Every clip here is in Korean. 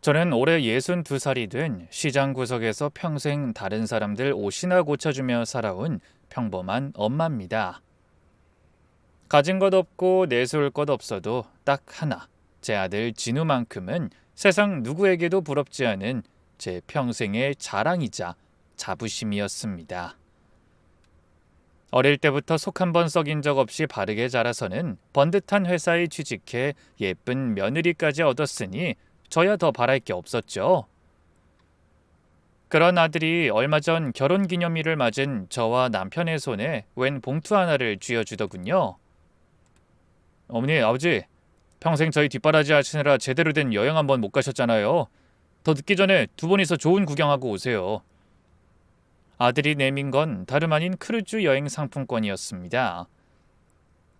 저는 올해 62살이 된 시장 구석에서 평생 다른 사람들 옷이나 고쳐주며 살아온 평범한 엄마입니다. 가진 것 없고 내세울 것 없어도 딱 하나, 제 아들 진우만큼은 세상 누구에게도 부럽지 않은 제 평생의 자랑이자 자부심이었습니다. 어릴 때부터 속 한 번 썩인 적 없이 바르게 자라서는 번듯한 회사에 취직해 예쁜 며느리까지 얻었으니 저야 더 바랄 게 없었죠. 그런 아들이 얼마 전 결혼기념일을 맞은 저와 남편의 손에 웬 봉투 하나를 쥐어주더군요. 어머니, 아버지, 평생 저희 뒷바라지 하시느라 제대로 된 여행 한번 못 가셨잖아요. 더 늦기 전에 두 분이서 좋은 구경하고 오세요. 아들이 내민 건 다름 아닌 크루즈 여행 상품권이었습니다.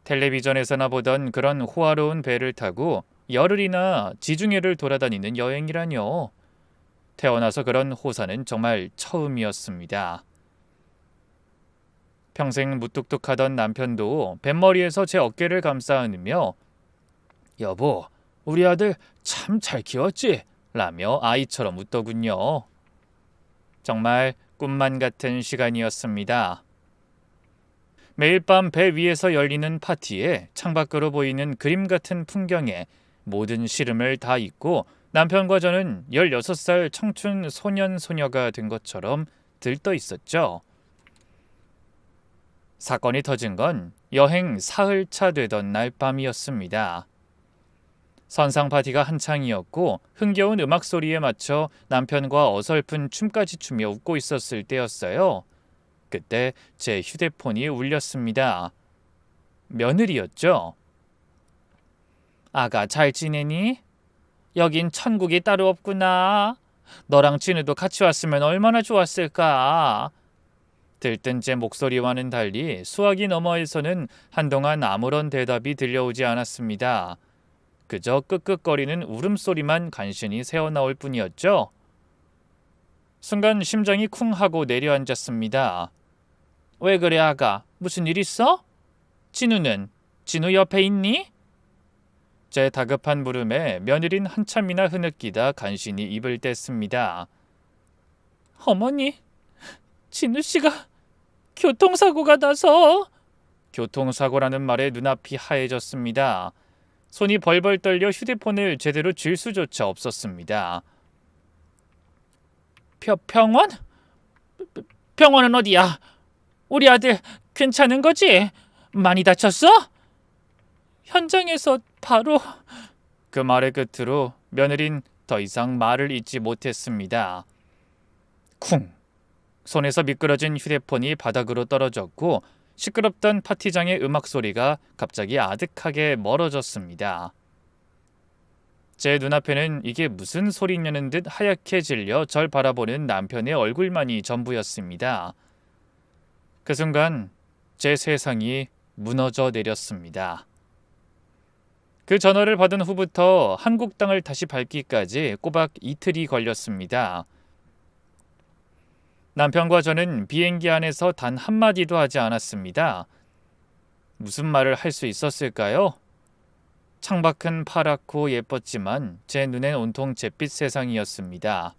텔레비전에서나 보던 그런 호화로운 배를 타고 열흘이나 지중해를 돌아다니는 여행이라뇨. 태어나서 그런 호사는 정말 처음이었습니다. 평생 무뚝뚝하던 남편도 뱃머리에서 제 어깨를 감싸 안으며 여보, 우리 아들 참 잘 키웠지? 라며 아이처럼 웃더군요. 정말 꿈만 같은 시간이었습니다. 매일 밤 배 위에서 열리는 파티에 창밖으로 보이는 그림 같은 풍경에 모든 시름을 다 잊고 남편과 저는 16살 청춘 소년 소녀가 된 것처럼 들떠 있었죠. 사건이 터진 건 여행 사흘차 되던 날 밤이었습니다. 선상 파티가 한창이었고 흥겨운 음악 소리에 맞춰 남편과 어설픈 춤까지 추며 웃고 있었을 때였어요. 그때 제 휴대폰이 울렸습니다. 며느리였죠. 아가 잘 지내니? 여긴 천국이 따로 없구나. 너랑 진우도 같이 왔으면 얼마나 좋았을까. 들뜬 제 목소리와는 달리 수화기 너머에서는 한동안 아무런 대답이 들려오지 않았습니다. 그저 끄끄거리는 울음소리만 간신히 새어나올 뿐이었죠. 순간 심장이 쿵 하고 내려앉았습니다. 왜 그래 아가? 무슨 일 있어? 진우는? 진우 옆에 있니? 제 다급한 물음에 며느린 한참이나 흐느끼다 간신히 입을 뗐습니다. 어머니, 진우 씨가 교통사고가 나서. 교통사고라는 말에 눈앞이 하얘졌습니다. 손이 벌벌 떨려 휴대폰을 제대로 쥘 수조차 없었습니다. 병원? 병원은 어디야? 우리 아들 괜찮은 거지? 많이 다쳤어? 현장에서 바로. 그 말의 끝으로 며느린 더 이상 말을 잇지 못했습니다. 쿵! 손에서 미끄러진 휴대폰이 바닥으로 떨어졌고 시끄럽던 파티장의 음악 소리가 갑자기 아득하게 멀어졌습니다. 제 눈앞에는 이게 무슨 소리냐는 듯 하얗게 질려 절 바라보는 남편의 얼굴만이 전부였습니다. 그 순간 제 세상이 무너져 내렸습니다. 그 전화를 받은 후부터 한국 땅을 다시 밟기까지 꼬박 이틀이 걸렸습니다. 남편과 저는 비행기 안에서 단 한마디도 하지 않았습니다. 무슨 말을 할 수 있었을까요? 창밖은 파랗고 예뻤지만 제 눈엔 온통 잿빛 세상이었습니다.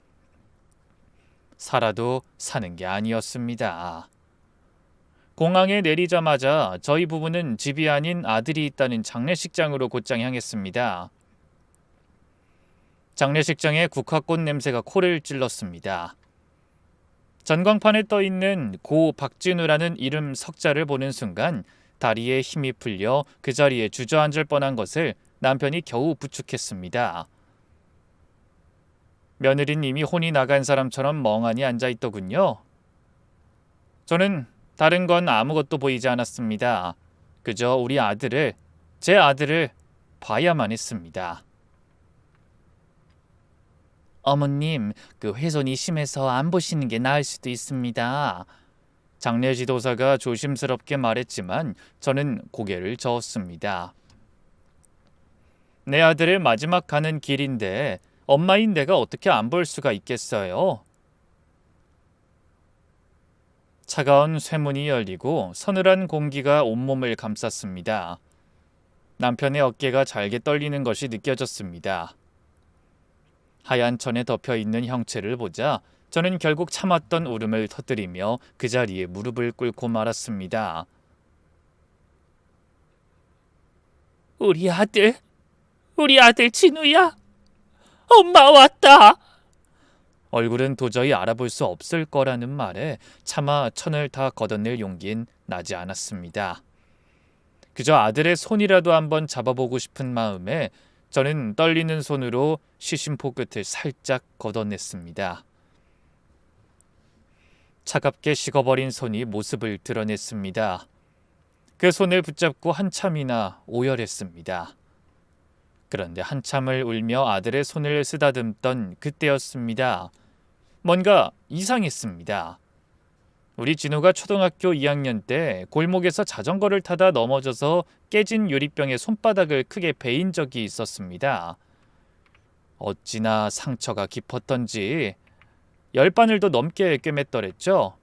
살아도 사는 게 아니었습니다. 공항에 내리자마자 저희 부부는 집이 아닌 아들이 있다는 장례식장으로 곧장 향했습니다. 장례식장에 국화꽃 냄새가 코를 찔렀습니다. 전광판에 떠있는 고 박진우라는 이름 석자를 보는 순간 다리에 힘이 풀려 그 자리에 주저앉을 뻔한 것을 남편이 겨우 부축했습니다. 며느린 이미 혼이 나간 사람처럼 멍하니 앉아있더군요. 저는 다른 건 아무것도 보이지 않았습니다. 그저 우리 아들을, 제 아들을 봐야만 했습니다. 어머님, 그 훼손이 심해서 안 보시는 게 나을 수도 있습니다. 장례 지도사가 조심스럽게 말했지만 저는 고개를 저었습니다. 내 아들의 마지막 가는 길인데 엄마인 내가 어떻게 안 볼 수가 있겠어요? 차가운 쇠문이 열리고 서늘한 공기가 온몸을 감쌌습니다. 남편의 어깨가 잘게 떨리는 것이 느껴졌습니다. 하얀 천에 덮여 있는 형체를 보자 저는 결국 참았던 울음을 터뜨리며 그 자리에 무릎을 꿇고 말았습니다. 우리 아들 진우야. 엄마 왔다. 얼굴은 도저히 알아볼 수 없을 거라는 말에 차마 천을 다 걷어낼 용기는 나지 않았습니다. 그저 아들의 손이라도 한번 잡아보고 싶은 마음에 저는 떨리는 손으로 시심포 끝을 살짝 걷어냈습니다. 차갑게 식어버린 손이 모습을 드러냈습니다. 그 손을 붙잡고 한참이나 오열했습니다. 그런데 한참을 울며 아들의 손을 쓰다듬던 그때였습니다. 뭔가 이상했습니다. 우리 진우가 초등학교 2학년 때 골목에서 자전거를 타다 넘어져서 깨진 유리병에 손바닥을 크게 베인 적이 있었습니다. 어찌나 상처가 깊었던지 10바늘도 넘게 꿰맸더랬죠.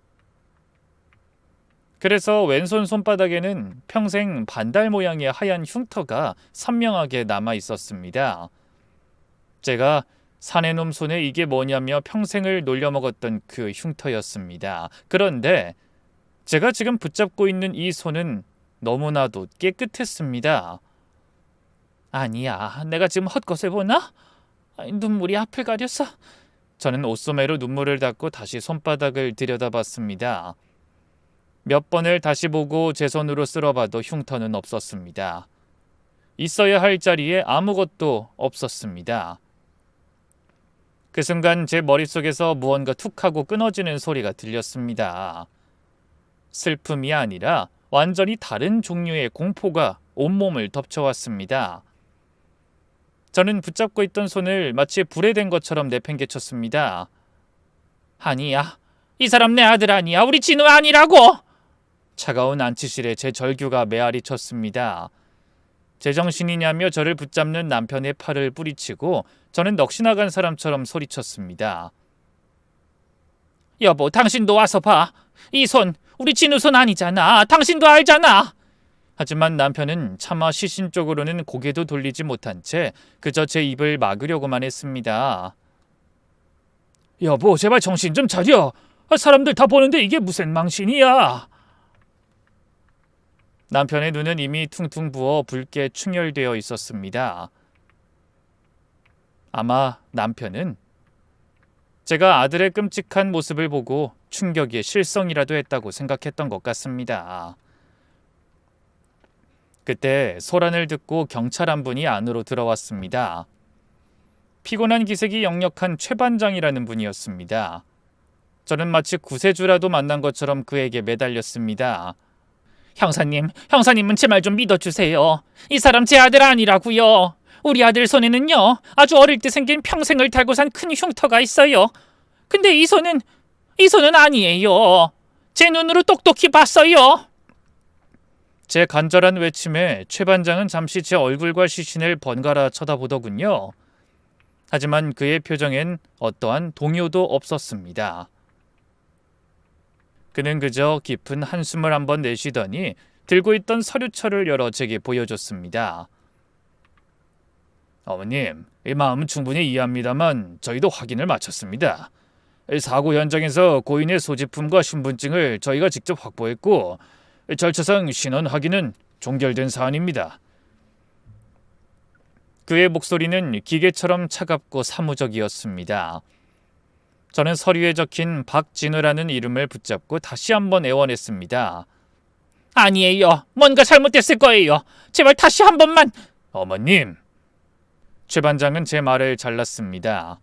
그래서 왼손 손바닥에는 평생 반달 모양의 하얀 흉터가 선명하게 남아 있었습니다. 제가 사내놈 손에 이게 뭐냐며 평생을 놀려먹었던 그 흉터였습니다. 그런데 제가 지금 붙잡고 있는 이 손은 너무나도 깨끗했습니다. 아니야, 내가 지금 헛것을 보나? 눈물이 앞을 가렸어. 저는 옷소매로 눈물을 닦고 다시 손바닥을 들여다봤습니다. 몇 번을 다시 보고 제 손으로 쓸어봐도 흉터는 없었습니다. 있어야 할 자리에 아무것도 없었습니다. 그 순간 제 머릿속에서 무언가 툭하고 끊어지는 소리가 들렸습니다. 슬픔이 아니라 완전히 다른 종류의 공포가 온몸을 덮쳐왔습니다. 저는 붙잡고 있던 손을 마치 불에 댄 것처럼 내팽개쳤습니다. 아니야, 이 사람 내 아들 아니야. 우리 진우 아니라고. 차가운 안치실에 제 절규가 메아리 쳤습니다. 제정신이냐며 저를 붙잡는 남편의 팔을 뿌리치고 저는 넋이 나간 사람처럼 소리쳤습니다. 여보, 당신도 와서 봐. 이 손, 우리 진우 손 아니잖아. 당신도 알잖아. 하지만 남편은 차마 시신 쪽으로는 고개도 돌리지 못한 채 그저 제 입을 막으려고만 했습니다. 여보, 제발 정신 좀 차려. 사람들 다 보는데 이게 무슨 망신이야. 남편의 눈은 이미 퉁퉁 부어 붉게 충혈되어 있었습니다. 아마 남편은 제가 아들의 끔찍한 모습을 보고 충격에 실성이라도 했다고 생각했던 것 같습니다. 그때 소란을 듣고 경찰 한 분이 안으로 들어왔습니다. 피곤한 기색이 역력한 최 반장이라는 분이었습니다. 저는 마치 구세주라도 만난 것처럼 그에게 매달렸습니다. 형사님은 제 말 좀 믿어주세요. 이 사람 제 아들 아니라고요. 우리 아들 손에는요, 아주 어릴 때 생긴 평생을 달고 산 큰 흉터가 있어요. 근데 이 손은 아니에요. 제 눈으로 똑똑히 봤어요. 제 간절한 외침에 최 반장은 잠시 제 얼굴과 시신을 번갈아 쳐다보더군요. 하지만 그의 표정엔 어떠한 동요도 없었습니다. 그는 그저 깊은 한숨을 한번 내쉬더니 들고 있던 서류철을 열어 제게 보여줬습니다. 어머님, 이 마음은 충분히 이해합니다만 저희도 확인을 마쳤습니다. 사고 현장에서 고인의 소지품과 신분증을 저희가 직접 확보했고 절차상 신원 확인은 종결된 사안입니다. 그의 목소리는 기계처럼 차갑고 사무적이었습니다. 저는 서류에 적힌 박진우라는 이름을 붙잡고 다시 한번 애원했습니다. 아니에요. 뭔가 잘못됐을 거예요. 제발 다시 한 번만. 어머님. 최 반장은 제 말을 잘랐습니다.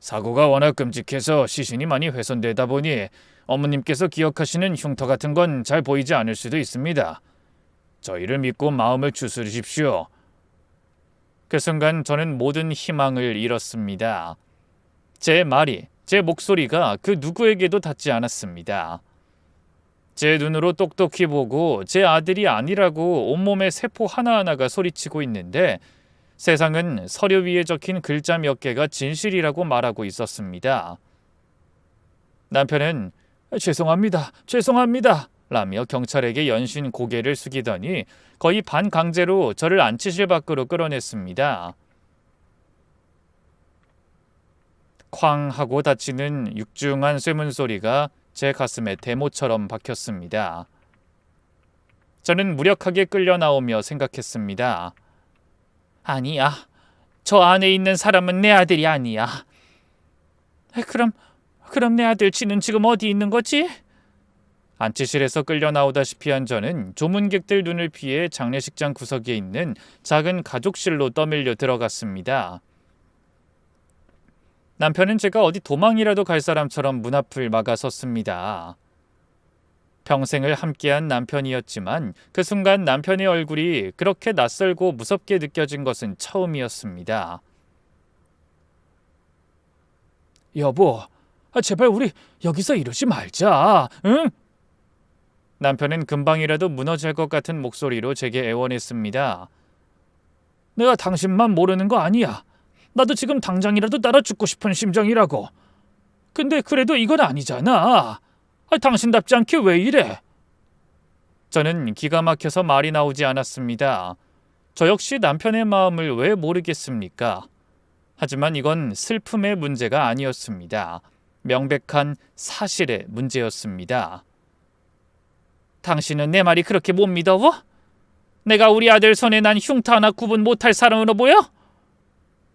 사고가 워낙 끔찍해서 시신이 많이 훼손되다 보니 어머님께서 기억하시는 흉터 같은 건 잘 보이지 않을 수도 있습니다. 저희를 믿고 마음을 추스르십시오. 그 순간 저는 모든 희망을 잃었습니다. 제 말이, 제 목소리가 그 누구에게도 닿지 않았습니다. 제 눈으로 똑똑히 보고 제 아들이 아니라고 온몸의 세포 하나하나가 소리치고 있는데 세상은 서류 위에 적힌 글자 몇 개가 진실이라고 말하고 있었습니다. 남편은 죄송합니다 라며 경찰에게 연신 고개를 숙이더니 거의 반강제로 저를 안치실 밖으로 끌어냈습니다. 쾅 하고 닫히는 육중한 쇠문 소리가 제 가슴에 대모처럼 박혔습니다. 저는 무력하게 끌려 나오며 생각했습니다. 아니야. 저 안에 있는 사람은 내 아들이 아니야. 그럼 내 아들 지는 지금 어디 있는 거지? 안치실에서 끌려 나오다시피 한 저는 조문객들 눈을 피해 장례식장 구석에 있는 작은 가족실로 떠밀려 들어갔습니다. 남편은 제가 어디 도망이라도 갈 사람처럼 문 앞을 막아섰습니다. 평생을 함께한 남편이었지만 그 순간 남편의 얼굴이 그렇게 낯설고 무섭게 느껴진 것은 처음이었습니다. 여보, 제발 우리 여기서 이러지 말자. 응? 남편은 금방이라도 무너질 것 같은 목소리로 제게 애원했습니다. 내가 당신만 모르는 거 아니야. 나도 지금 당장이라도 따라 죽고 싶은 심정이라고. 근데 그래도 이건 아니잖아. 당신답지 않게 왜 이래? 저는 기가 막혀서 말이 나오지 않았습니다. 저 역시 남편의 마음을 왜 모르겠습니까? 하지만 이건 슬픔의 문제가 아니었습니다. 명백한 사실의 문제였습니다. 당신은 내 말이 그렇게 못 믿어? 내가 우리 아들 손에 난 흉터 하나 구분 못할 사람으로 보여?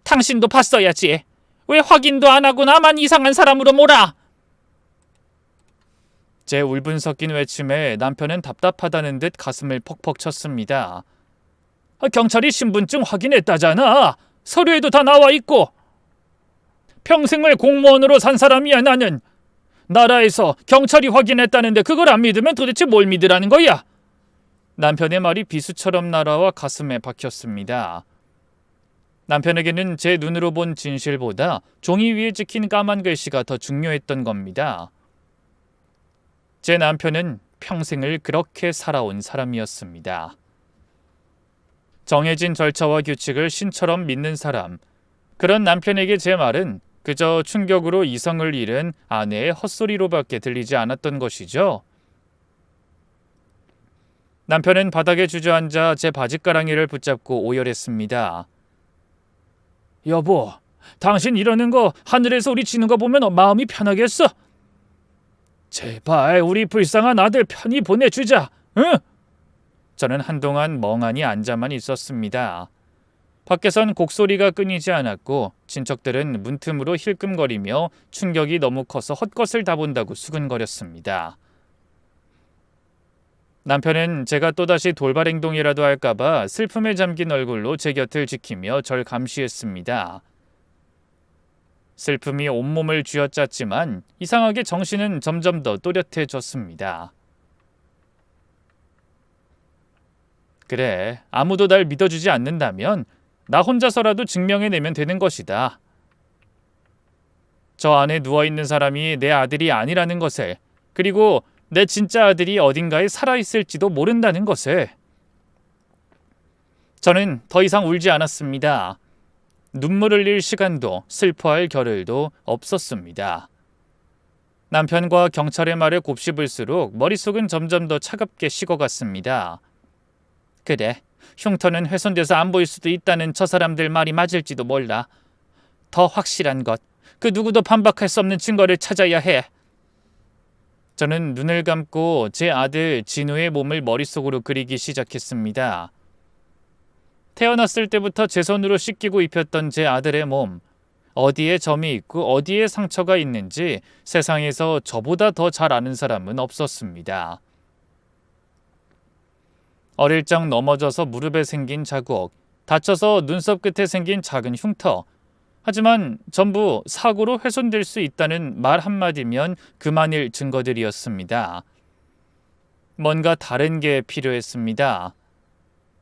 당신도 봤어야지. 왜 확인도 안 하고 나만 이상한 사람으로 몰아? 제 울분 섞인 외침에 남편은 답답하다는 듯 가슴을 퍽퍽 쳤습니다. 경찰이 신분증 확인했다잖아. 서류에도 다 나와 있고. 평생을 공무원으로 산 사람이야 나는. 나라에서 경찰이 확인했다는데 그걸 안 믿으면 도대체 뭘 믿으라는 거야? 남편의 말이 비수처럼 날아와 가슴에 박혔습니다. 남편에게는 제 눈으로 본 진실보다 종이 위에 찍힌 까만 글씨가 더 중요했던 겁니다. 제 남편은 평생을 그렇게 살아온 사람이었습니다. 정해진 절차와 규칙을 신처럼 믿는 사람. 그런 남편에게 제 말은 그저 충격으로 이성을 잃은 아내의 헛소리로밖에 들리지 않았던 것이죠. 남편은 바닥에 주저앉아 제 바짓가랑이를 붙잡고 오열했습니다. 여보, 당신 이러는 거 하늘에서 우리 지는 거 보면 마음이 편하겠어? 제발 우리 불쌍한 아들 편히 보내주자. 응? 저는 한동안 멍하니 앉아만 있었습니다. 밖에선 곡소리가 끊이지 않았고 친척들은 문틈으로 힐끔거리며 충격이 너무 커서 헛것을 다 본다고 수근거렸습니다. 남편은 제가 또다시 돌발 행동이라도 할까봐 슬픔에 잠긴 얼굴로 제 곁을 지키며 절 감시했습니다. 슬픔이 온몸을 쥐어짰지만 이상하게 정신은 점점 더 또렷해졌습니다. 그래, 아무도 날 믿어주지 않는다면 나 혼자서라도 증명해내면 되는 것이다. 저 안에 누워있는 사람이 내 아들이 아니라는 것을, 그리고 내 진짜 아들이 어딘가에 살아있을지도 모른다는 것을. 저는 더 이상 울지 않았습니다. 눈물 흘릴 시간도 슬퍼할 겨를도 없었습니다. 남편과 경찰의 말에 곱씹을수록 머릿속은 점점 더 차갑게 식어갔습니다. 그래, 흉터는 훼손돼서 안 보일 수도 있다는 저 사람들 말이 맞을지도 몰라. 더 확실한 것, 그 누구도 반박할 수 없는 증거를 찾아야 해. 저는 눈을 감고 제 아들 진우의 몸을 머릿속으로 그리기 시작했습니다. 태어났을 때부터 제 손으로 씻기고 입혔던 제 아들의 몸, 어디에 점이 있고 어디에 상처가 있는지 세상에서 저보다 더 잘 아는 사람은 없었습니다. 어릴 적 넘어져서 무릎에 생긴 자국, 다쳐서 눈썹 끝에 생긴 작은 흉터. 하지만 전부 사고로 훼손될 수 있다는 말 한마디면 그만일 증거들이었습니다. 뭔가 다른 게 필요했습니다.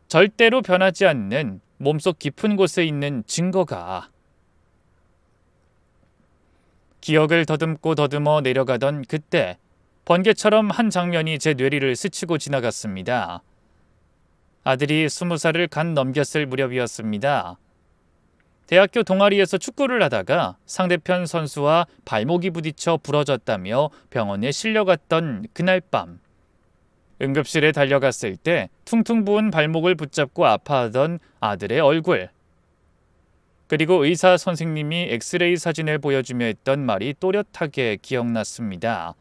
절대로 변하지 않는 몸속 깊은 곳에 있는 증거가. 기억을 더듬고 더듬어 내려가던 그때 번개처럼 한 장면이 제 뇌리를 스치고 지나갔습니다. 아들이 20살을 간 넘겼을 무렵이었습니다. 대학교 동아리에서 축구를 하다가 상대편 선수와 발목이 부딪혀 부러졌다며 병원에 실려갔던 그날 밤. 응급실에 달려갔을 때 퉁퉁 부은 발목을 붙잡고 아파하던 아들의 얼굴. 그리고 의사 선생님이 엑스레이 사진을 보여주며 했던 말이 또렷하게 기억났습니다.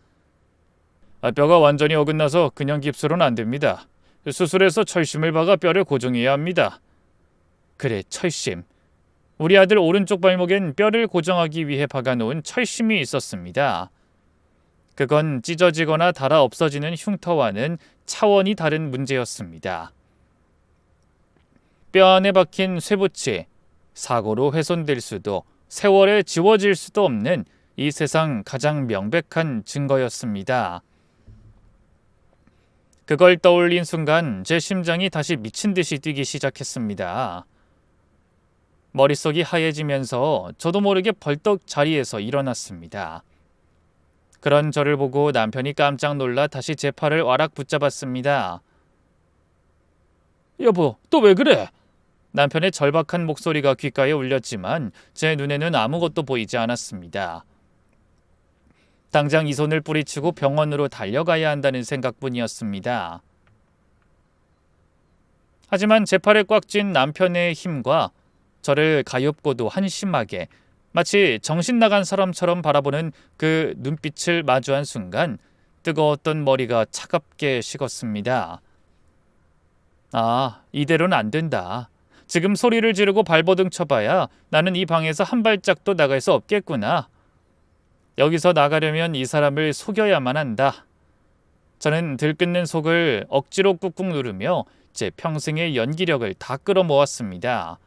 뼈가 완전히 어긋나서 그냥 깁스로는 안 됩니다. 수술해서 철심을 박아 뼈를 고정해야 합니다. 그래, 철심. 우리 아들 오른쪽 발목엔 뼈를 고정하기 위해 박아놓은 철심이 있었습니다. 그건 찢어지거나 닳아 없어지는 흉터와는 차원이 다른 문제였습니다. 뼈 안에 박힌 쇠붙이, 사고로 훼손될 수도 세월에 지워질 수도 없는 이 세상 가장 명백한 증거였습니다. 그걸 떠올린 순간 제 심장이 다시 미친 듯이 뛰기 시작했습니다. 머릿속이 하얘지면서 저도 모르게 벌떡 자리에서 일어났습니다. 그런 저를 보고 남편이 깜짝 놀라 다시 제 팔을 와락 붙잡았습니다. 여보, 또 왜 그래? 남편의 절박한 목소리가 귓가에 울렸지만 제 눈에는 아무것도 보이지 않았습니다. 당장 이 손을 뿌리치고 병원으로 달려가야 한다는 생각뿐이었습니다. 하지만 제 팔에 꽉 쥔 남편의 힘과 저를 가엾고도 한심하게 마치 정신 나간 사람처럼 바라보는 그 눈빛을 마주한 순간 뜨거웠던 머리가 차갑게 식었습니다. 아, 이대로는 안 된다. 지금 소리를 지르고 발버둥 쳐봐야 나는 이 방에서 한 발짝도 나갈 수 없겠구나. 여기서 나가려면 이 사람을 속여야만 한다. 저는 들끓는 속을 억지로 꾹꾹 누르며 제 평생의 연기력을 다 끌어모았습니다.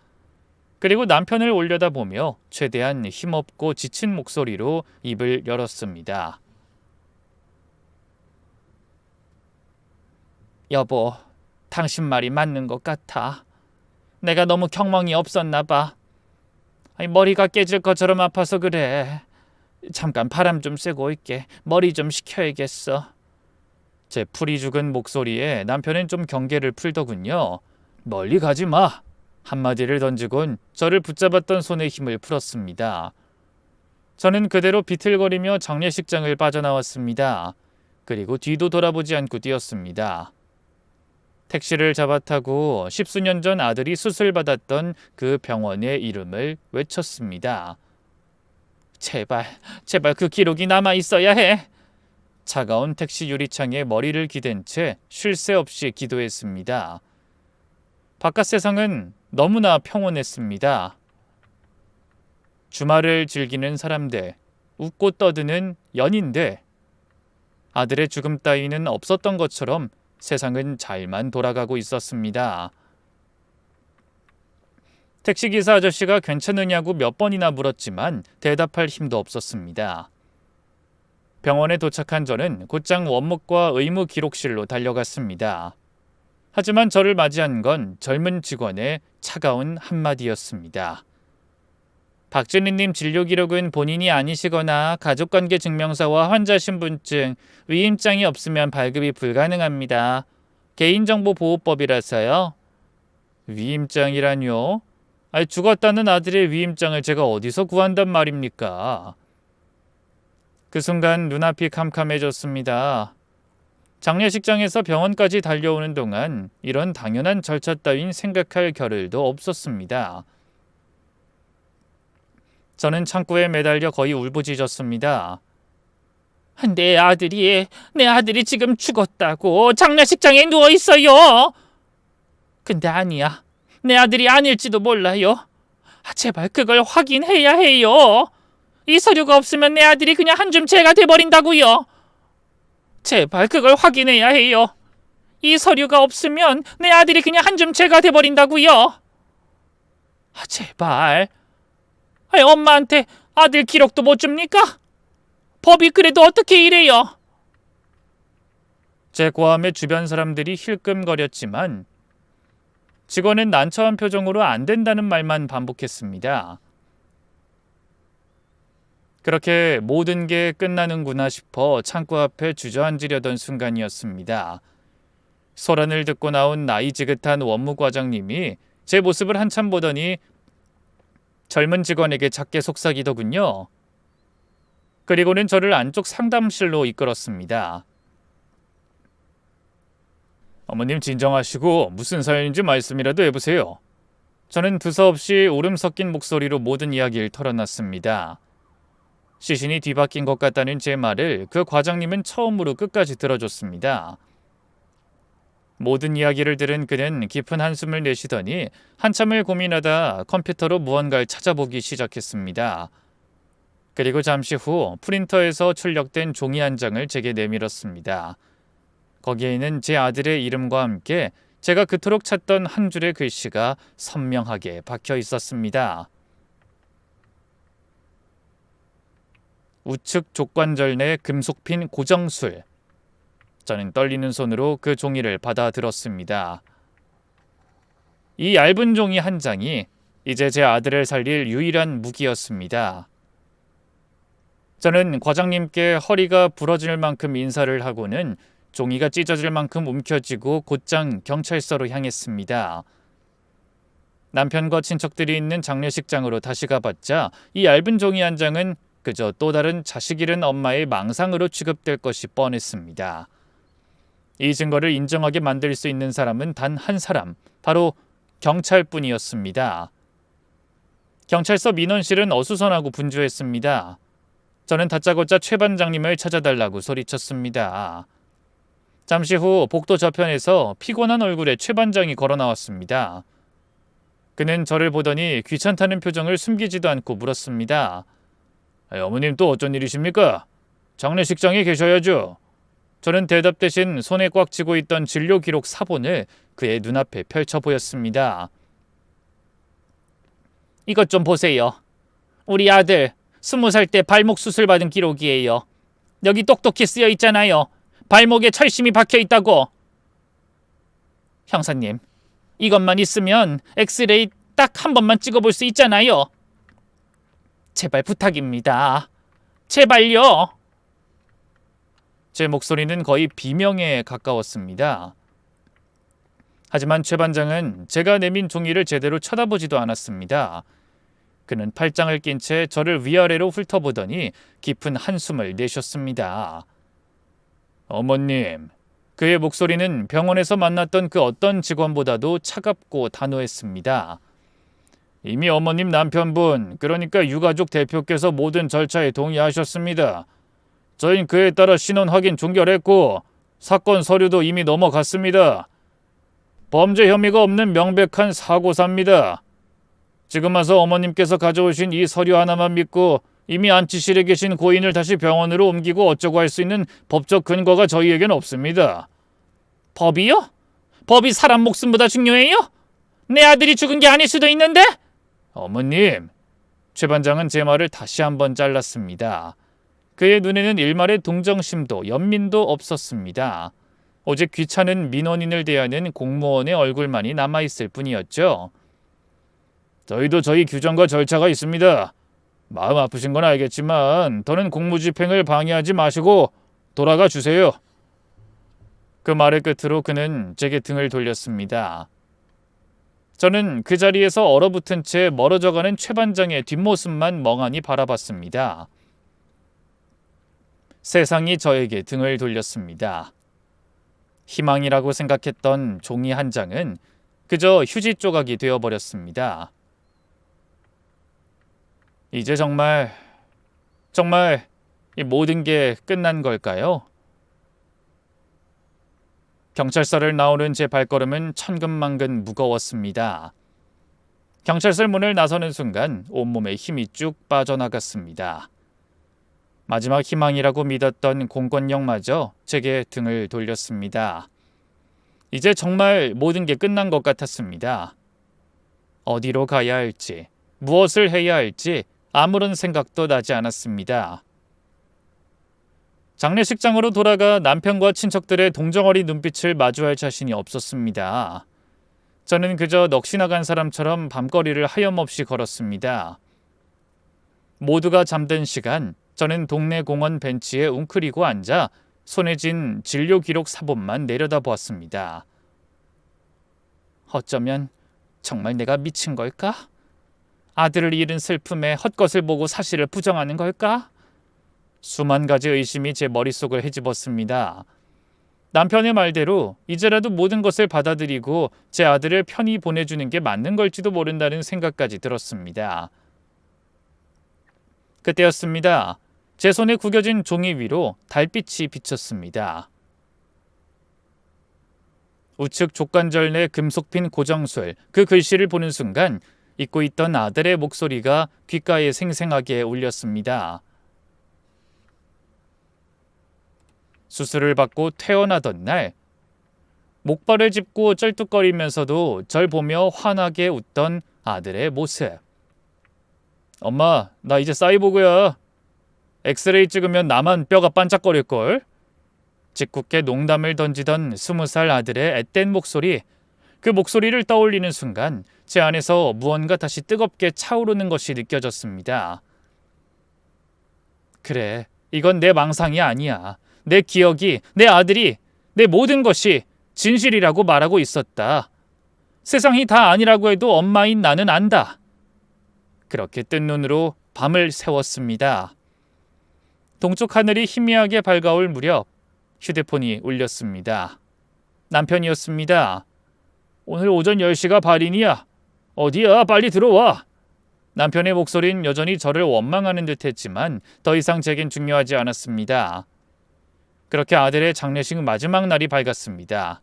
그리고 남편을 올려다보며 최대한 힘없고 지친 목소리로 입을 열었습니다. 여보, 당신 말이 맞는 것 같아. 내가 너무 경망이 없었나 봐. 머리가 깨질 것처럼 아파서 그래. 잠깐 바람 좀 쐬고 올게. 머리 좀 식혀야겠어. 제 풀이 죽은 목소리에 남편은 좀 경계를 풀더군요. 멀리 가지 마. 한마디를 던지곤 저를 붙잡았던 손에 힘을 풀었습니다. 저는 그대로 비틀거리며 장례식장을 빠져나왔습니다. 그리고 뒤도 돌아보지 않고 뛰었습니다. 택시를 잡아 타고 10수년 전 아들이 수술받았던 그 병원의 이름을 외쳤습니다. 제발 그 기록이 남아 있어야 해. 차가운 택시 유리창에 머리를 기댄 채 쉴 새 없이 기도했습니다. 바깥 세상은 너무나 평온했습니다. 주말을 즐기는 사람들, 웃고 떠드는 연인들, 아들의 죽음 따위는 없었던 것처럼 세상은 잘만 돌아가고 있었습니다. 택시기사 아저씨가 괜찮으냐고 몇 번이나 물었지만 대답할 힘도 없었습니다. 병원에 도착한 저는 곧장 원목과 의무 기록실로 달려갔습니다. 하지만 저를 맞이한 건 젊은 직원의 차가운 한마디였습니다. 박준희님 진료 기록은 본인이 아니시거나 가족관계 증명서와 환자 신분증, 위임장이 없으면 발급이 불가능합니다. 개인정보보호법이라서요. 위임장이라뇨? 죽었다는 아들의 위임장을 제가 어디서 구한단 말입니까? 그 순간 눈앞이 캄캄해졌습니다. 장례식장에서 병원까지 달려오는 동안 이런 당연한 절차 따윈 생각할 겨를도 없었습니다. 저는 창고에 매달려 거의 울부짖었습니다. 내 아들이 지금 죽었다고 장례식장에 누워있어요. 근데 아니야. 내 아들이 아닐지도 몰라요. 제발 그걸 확인해야 해요. 이 서류가 없으면 내 아들이 그냥 한 줌 죄가 돼버린다고요. 제발 그걸 확인해야 해요. 이 서류가 없으면 내 아들이 그냥 한 줌 죄가 돼버린다고요. 제발. 엄마한테 아들 기록도 못 줍니까? 법이 그래도 어떻게 이래요? 제 고함에 주변 사람들이 힐끔거렸지만 직원은 난처한 표정으로 안 된다는 말만 반복했습니다. 그렇게 모든 게 끝나는구나 싶어 창고 앞에 주저앉으려던 순간이었습니다. 소란을 듣고 나온 나이 지긋한 원무 과장님이 제 모습을 한참 보더니 젊은 직원에게 작게 속삭이더군요. 그리고는 저를 안쪽 상담실로 이끌었습니다. 어머님 진정하시고 무슨 사연인지 말씀이라도 해보세요. 저는 두서없이 울음 섞인 목소리로 모든 이야기를 털어놨습니다. 시신이 뒤바뀐 것 같다는 제 말을 그 과장님은 처음으로 끝까지 들어줬습니다. 모든 이야기를 들은 그는 깊은 한숨을 내쉬더니 한참을 고민하다 컴퓨터로 무언가를 찾아보기 시작했습니다. 그리고 잠시 후 프린터에서 출력된 종이 한 장을 제게 내밀었습니다. 거기에는 제 아들의 이름과 함께 제가 그토록 찾던 한 줄의 글씨가 선명하게 박혀 있었습니다. 우측 족관절 내 금속핀 고정술. 저는 떨리는 손으로 그 종이를 받아들었습니다. 이 얇은 종이 한 장이 이제 제 아들을 살릴 유일한 무기였습니다. 저는 과장님께 허리가 부러질 만큼 인사를 하고는 종이가 찢어질 만큼 움켜쥐고 곧장 경찰서로 향했습니다. 남편과 친척들이 있는 장례식장으로 다시 가봤자 이 얇은 종이 한 장은 그저 또 다른 자식 잃은 엄마의 망상으로 취급될 것이 뻔했습니다. 이 증거를 인정하게 만들 수 있는 사람은 단 한 사람, 바로 경찰뿐이었습니다. 경찰서 민원실은 어수선하고 분주했습니다. 저는 다짜고짜 최 반장님을 찾아달라고 소리쳤습니다. 잠시 후 복도 저편에서 피곤한 얼굴에 최 반장이 걸어 나왔습니다. 그는 저를 보더니 귀찮다는 표정을 숨기지도 않고 물었습니다. 어머님 또 어쩐 일이십니까? 장례식장에 계셔야죠. 저는 대답 대신 손에 꽉 쥐고 있던 진료 기록 사본을 그의 눈앞에 펼쳐 보였습니다. 이것 좀 보세요. 우리 아들 20살 때 발목 수술 받은 기록이에요. 여기 똑똑히 쓰여 있잖아요. 발목에 철심이 박혀 있다고. 형사님, 이것만 있으면 엑스레이 딱 한 번만 찍어볼 수 있잖아요. 제발 부탁입니다. 제발요. 제 목소리는 거의 비명에 가까웠습니다. 하지만 최 반장은 제가 내민 종이를 제대로 쳐다보지도 않았습니다. 그는 팔짱을 낀 채 저를 위아래로 훑어보더니 깊은 한숨을 내쉬었습니다. 어머님, 그의 목소리는 병원에서 만났던 그 어떤 직원보다도 차갑고 단호했습니다. 이미 어머님 남편분, 그러니까 유가족 대표께서 모든 절차에 동의하셨습니다. 저희는 그에 따라 신원 확인 종결했고 사건 서류도 이미 넘어갔습니다. 범죄 혐의가 없는 명백한 사고사입니다. 지금 와서 어머님께서 가져오신 이 서류 하나만 믿고 이미 안치실에 계신 고인을 다시 병원으로 옮기고 어쩌고 할 수 있는 법적 근거가 저희에겐 없습니다. 법이요? 법이 사람 목숨보다 중요해요? 내 아들이 죽은 게 아닐 수도 있는데? 어머님, 최 반장은 제 말을 다시 한번 잘랐습니다. 그의 눈에는 일말의 동정심도 연민도 없었습니다. 오직 귀찮은 민원인을 대하는 공무원의 얼굴만이 남아있을 뿐이었죠. 저희도 저희 규정과 절차가 있습니다. 마음 아프신 건 알겠지만 더는 공무집행을 방해하지 마시고 돌아가 주세요. 그 말의 끝으로 그는 제게 등을 돌렸습니다. 저는 그 자리에서 얼어붙은 채 멀어져가는 최 반장의 뒷모습만 멍하니 바라봤습니다. 세상이 저에게 등을 돌렸습니다. 희망이라고 생각했던 종이 한 장은 그저 휴지 조각이 되어버렸습니다. 이제 정말 이 모든 게 끝난 걸까요? 경찰서를 나오는 제 발걸음은 천근만근 무거웠습니다. 경찰서 문을 나서는 순간 온몸에 힘이 쭉 빠져나갔습니다. 마지막 희망이라고 믿었던 공권력마저 제게 등을 돌렸습니다. 이제 정말 모든 게 끝난 것 같았습니다. 어디로 가야 할지, 무엇을 해야 할지 아무런 생각도 나지 않았습니다. 장례식장으로 돌아가 남편과 친척들의 동정어린 눈빛을 마주할 자신이 없었습니다. 저는 그저 넋이 나간 사람처럼 밤거리를 하염없이 걸었습니다. 모두가 잠든 시간, 저는 동네 공원 벤치에 웅크리고 앉아 손에 쥔 진료 기록 사본만 내려다보았습니다. 어쩌면 정말 내가 미친 걸까? 아들을 잃은 슬픔에 헛것을 보고 사실을 부정하는 걸까? 수만 가지 의심이 제 머릿속을 헤집었습니다. 남편의 말대로 이제라도 모든 것을 받아들이고 제 아들을 편히 보내주는 게 맞는 걸지도 모른다는 생각까지 들었습니다. 그때였습니다. 제 손에 구겨진 종이 위로 달빛이 비쳤습니다. 우측 족관절 내 금속핀 고정술, 그 글씨를 보는 순간 잊고 있던 아들의 목소리가 귓가에 생생하게 울렸습니다. 수술을 받고 퇴원하던 날, 목발을 짚고 쩔뚝거리면서도 절 보며 환하게 웃던 아들의 모습. 엄마, 나 이제 사이보그야. 엑스레이 찍으면 나만 뼈가 반짝거릴걸? 짓궂게 농담을 던지던 20살 아들의 앳된 목소리, 그 목소리를 떠올리는 순간 제 안에서 무언가 다시 뜨겁게 차오르는 것이 느껴졌습니다. 그래, 이건 내 망상이 아니야. 내 기억이, 내 아들이, 내 모든 것이 진실이라고 말하고 있었다. 세상이 다 아니라고 해도 엄마인 나는 안다. 그렇게 뜬 눈으로 밤을 새웠습니다. 동쪽 하늘이 희미하게 밝아올 무렵 휴대폰이 울렸습니다. 남편이었습니다. 오늘 오전 10시가 발인이야. 어디야? 빨리 들어와. 남편의 목소리는 여전히 저를 원망하는 듯 했지만 더 이상 제겐 중요하지 않았습니다. 그렇게 아들의 장례식 마지막 날이 밝았습니다.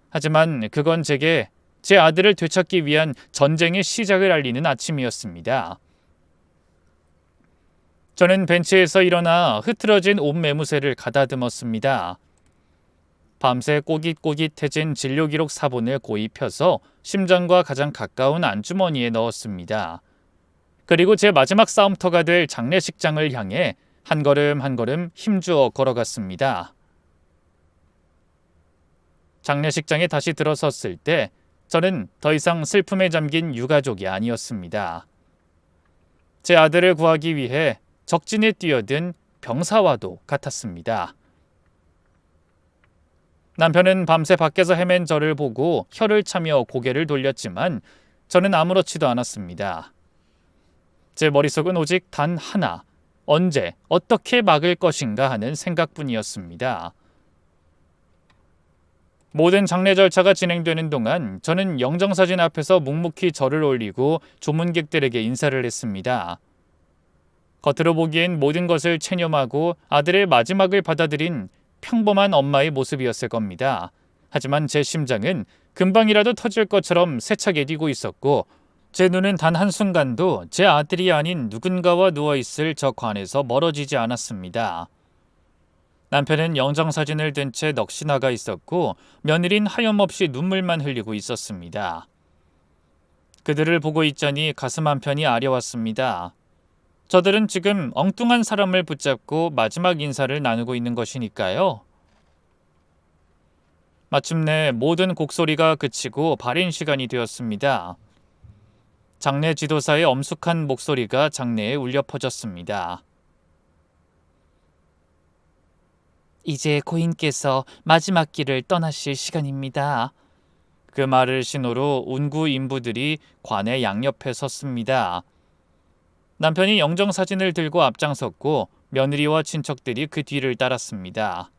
하지만 그건 제게 제 아들을 되찾기 위한 전쟁의 시작을 알리는 아침이었습니다. 저는 벤치에서 일어나 흐트러진 옷 매무새를 가다듬었습니다. 밤새 꼬깃꼬깃해진 진료기록 사본을 고이 펴서 심장과 가장 가까운 안주머니에 넣었습니다. 그리고 제 마지막 싸움터가 될 장례식장을 향해 한 걸음 한 걸음 힘주어 걸어갔습니다. 장례식장에 다시 들어섰을 때 저는 더 이상 슬픔에 잠긴 유가족이 아니었습니다. 제 아들을 구하기 위해 적진에 뛰어든 병사와도 같았습니다. 남편은 밤새 밖에서 헤맨 저를 보고 혀를 차며 고개를 돌렸지만 저는 아무렇지도 않았습니다. 제 머릿속은 오직 단 하나, 언제, 어떻게 막을 것인가 하는 생각뿐이었습니다. 모든 장례 절차가 진행되는 동안 저는 영정사진 앞에서 묵묵히 절을 올리고 조문객들에게 인사를 했습니다. 겉으로 보기엔 모든 것을 체념하고 아들의 마지막을 받아들인 평범한 엄마의 모습이었을 겁니다. 하지만 제 심장은 금방이라도 터질 것처럼 세차게 뛰고 있었고 제 눈은 단 한순간도 제 아들이 아닌 누군가와 누워있을 저 관에서 멀어지지 않았습니다. 남편은 영정사진을 든 채 넋이 나가 있었고 며느린 하염없이 눈물만 흘리고 있었습니다. 그들을 보고 있자니 가슴 한편이 아려왔습니다. 저들은 지금 엉뚱한 사람을 붙잡고 마지막 인사를 나누고 있는 것이니까요. 마침내 모든 곡소리가 그치고 발인 시간이 되었습니다. 장례 지도사의 엄숙한 목소리가 장내에 울려 퍼졌습니다. 이제 고인께서 마지막 길을 떠나실 시간입니다. 그 말을 신호로 운구 인부들이 관의 양옆에 섰습니다. 남편이 영정사진을 들고 앞장섰고 며느리와 친척들이 그 뒤를 따랐습니다.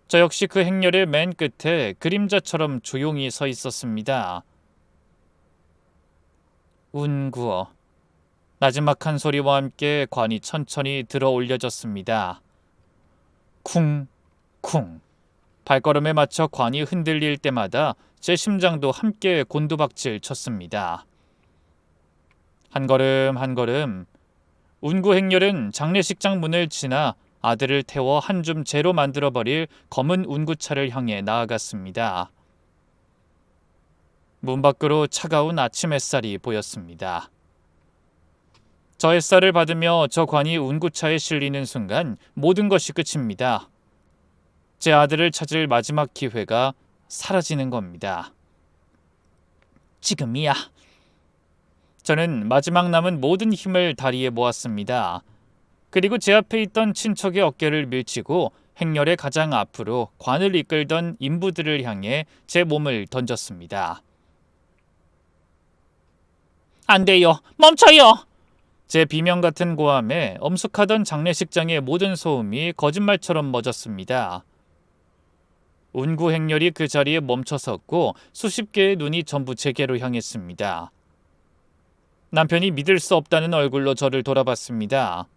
저 역시 그 행렬의 맨 끝에 그림자처럼 조용히 서 있었습니다. 운구어. 나지막한 소리와 함께 관이 천천히 들어 올려졌습니다. 쿵쿵. 발걸음에 맞춰 관이 흔들릴 때마다 제 심장도 함께 곤두박질 쳤습니다. 한 걸음 한 걸음 운구 행렬은 장례식장 문을 지나 아들을 태워 한 줌 재로 만들어버릴 검은 운구차를 향해 나아갔습니다. 문 밖으로 차가운 아침 햇살이 보였습니다. 저 햇살을 받으며 저 관이 운구차에 실리는 순간 모든 것이 끝입니다. 제 아들을 찾을 마지막 기회가 사라지는 겁니다. 지금이야. 저는 마지막 남은 모든 힘을 다리에 모았습니다. 그리고 제 앞에 있던 친척의 어깨를 밀치고 행렬의 가장 앞으로 관을 이끌던 인부들을 향해 제 몸을 던졌습니다. 안 돼요. 멈춰요. 제 비명 같은 고함에 엄숙하던 장례식장의 모든 소음이 거짓말처럼 멎었습니다. 운구 행렬이 그 자리에 멈춰섰고 수십 개의 눈이 전부 제게로 향했습니다. 남편이 믿을 수 없다는 얼굴로 저를 돌아봤습니다.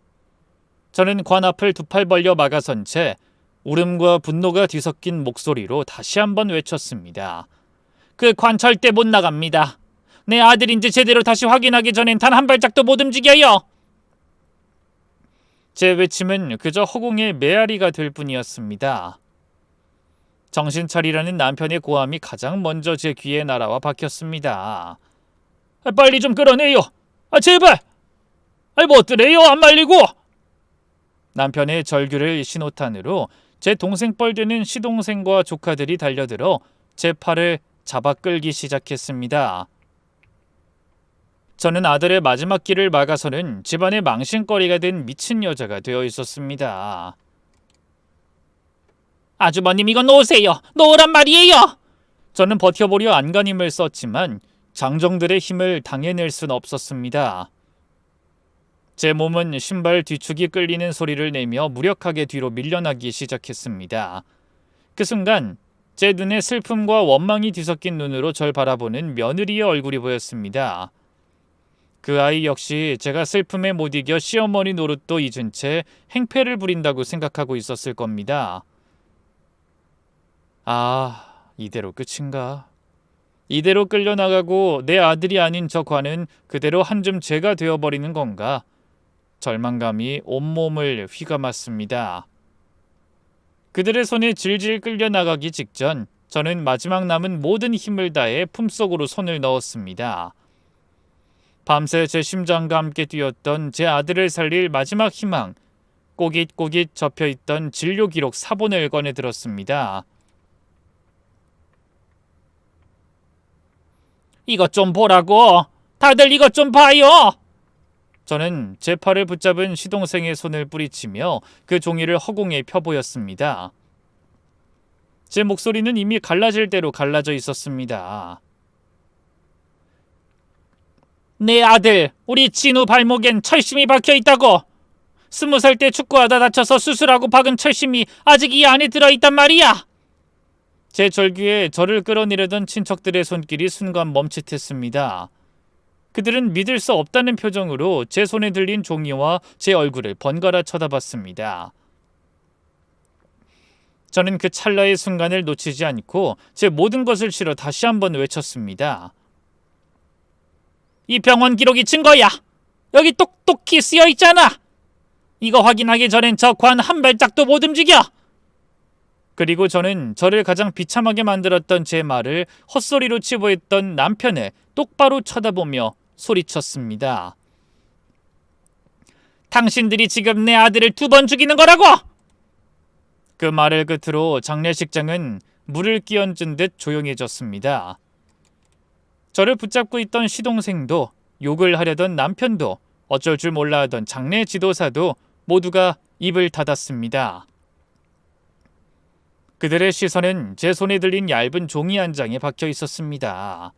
저는 관 앞을 두 팔 벌려 막아선 채 울음과 분노가 뒤섞인 목소리로 다시 한번 외쳤습니다. 그 관 절대 못 나갑니다. 내 아들인지 제대로 다시 확인하기 전엔 단 한 발짝도 못 움직여요. 제 외침은 그저 허공의 메아리가 될 뿐이었습니다. 정신 차리라는 남편의 고함이 가장 먼저 제 귀에 날아와 박혔습니다. 빨리 좀 끌어내요. 제발. 못 들어요. 안 말리고. 남편의 절규를 신호탄으로 제 동생 뻘되는 시동생과 조카들이 달려들어 제 팔을 잡아 끌기 시작했습니다. 저는 아들의 마지막 길을 막아서는 집안의 망신거리가 된 미친 여자가 되어 있었습니다. 아주버님 이거 놓으세요. 놓으란 말이에요. 저는 버텨보려 안간힘을 썼지만 장정들의 힘을 당해낼 순 없었습니다. 제 몸은 신발 뒤축이 끌리는 소리를 내며 무력하게 뒤로 밀려나기 시작했습니다. 그 순간 제 눈에 슬픔과 원망이 뒤섞인 눈으로 절 바라보는 며느리의 얼굴이 보였습니다. 그 아이 역시 제가 슬픔에 못 이겨 시어머니 노릇도 잊은 채 행패를 부린다고 생각하고 있었을 겁니다. 이대로 끝인가? 이대로 끌려나가고 내 아들이 아닌 저 관은 그대로 한 줌 죄가 되어버리는 건가? 절망감이 온몸을 휘감았습니다. 그들의 손에 질질 끌려나가기 직전 저는 마지막 남은 모든 힘을 다해 품속으로 손을 넣었습니다. 밤새 제 심장과 함께 뛰었던 제 아들을 살릴 마지막 희망, 꼬깃꼬깃 접혀있던 진료 기록 사본을 꺼내 들었습니다. 이것 좀 보라고. 다들 이것 좀 봐요. 저는 제 팔을 붙잡은 시동생의 손을 뿌리치며 그 종이를 허공에 펴보였습니다. 제 목소리는 이미 갈라질 대로 갈라져 있었습니다. 내 아들, 우리 진우 발목엔 철심이 박혀있다고. 20살 때 축구하다 다쳐서 수술하고 박은 철심이 아직 이 안에 들어있단 말이야. 제 절규에 저를 끌어내려던 친척들의 손길이 순간 멈칫했습니다. 그들은 믿을 수 없다는 표정으로 제 손에 들린 종이와 제 얼굴을 번갈아 쳐다봤습니다. 저는 그 찰나의 순간을 놓치지 않고 제 모든 것을 실어 다시 한번 외쳤습니다. 이 병원 기록이 증거야. 여기 똑똑히 쓰여 있잖아. 이거 확인하기 전엔 저 관 한 발짝도 못 움직여. 그리고 저는 저를 가장 비참하게 만들었던 제 말을 헛소리로 치부했던 남편을 똑바로 쳐다보며 소리쳤습니다. 당신들이 지금 내 아들을 2번 죽이는 거라고! 그 말을 끝으로 장례식장은 물을 끼얹은 듯 조용해졌습니다. 저를 붙잡고 있던 시동생도, 욕을 하려던 남편도, 어쩔 줄 몰라 하던 장례 지도사도 모두가 입을 닫았습니다. 그들의 시선은 제 손에 들린 얇은 종이 한 장에 박혀 있었습니다.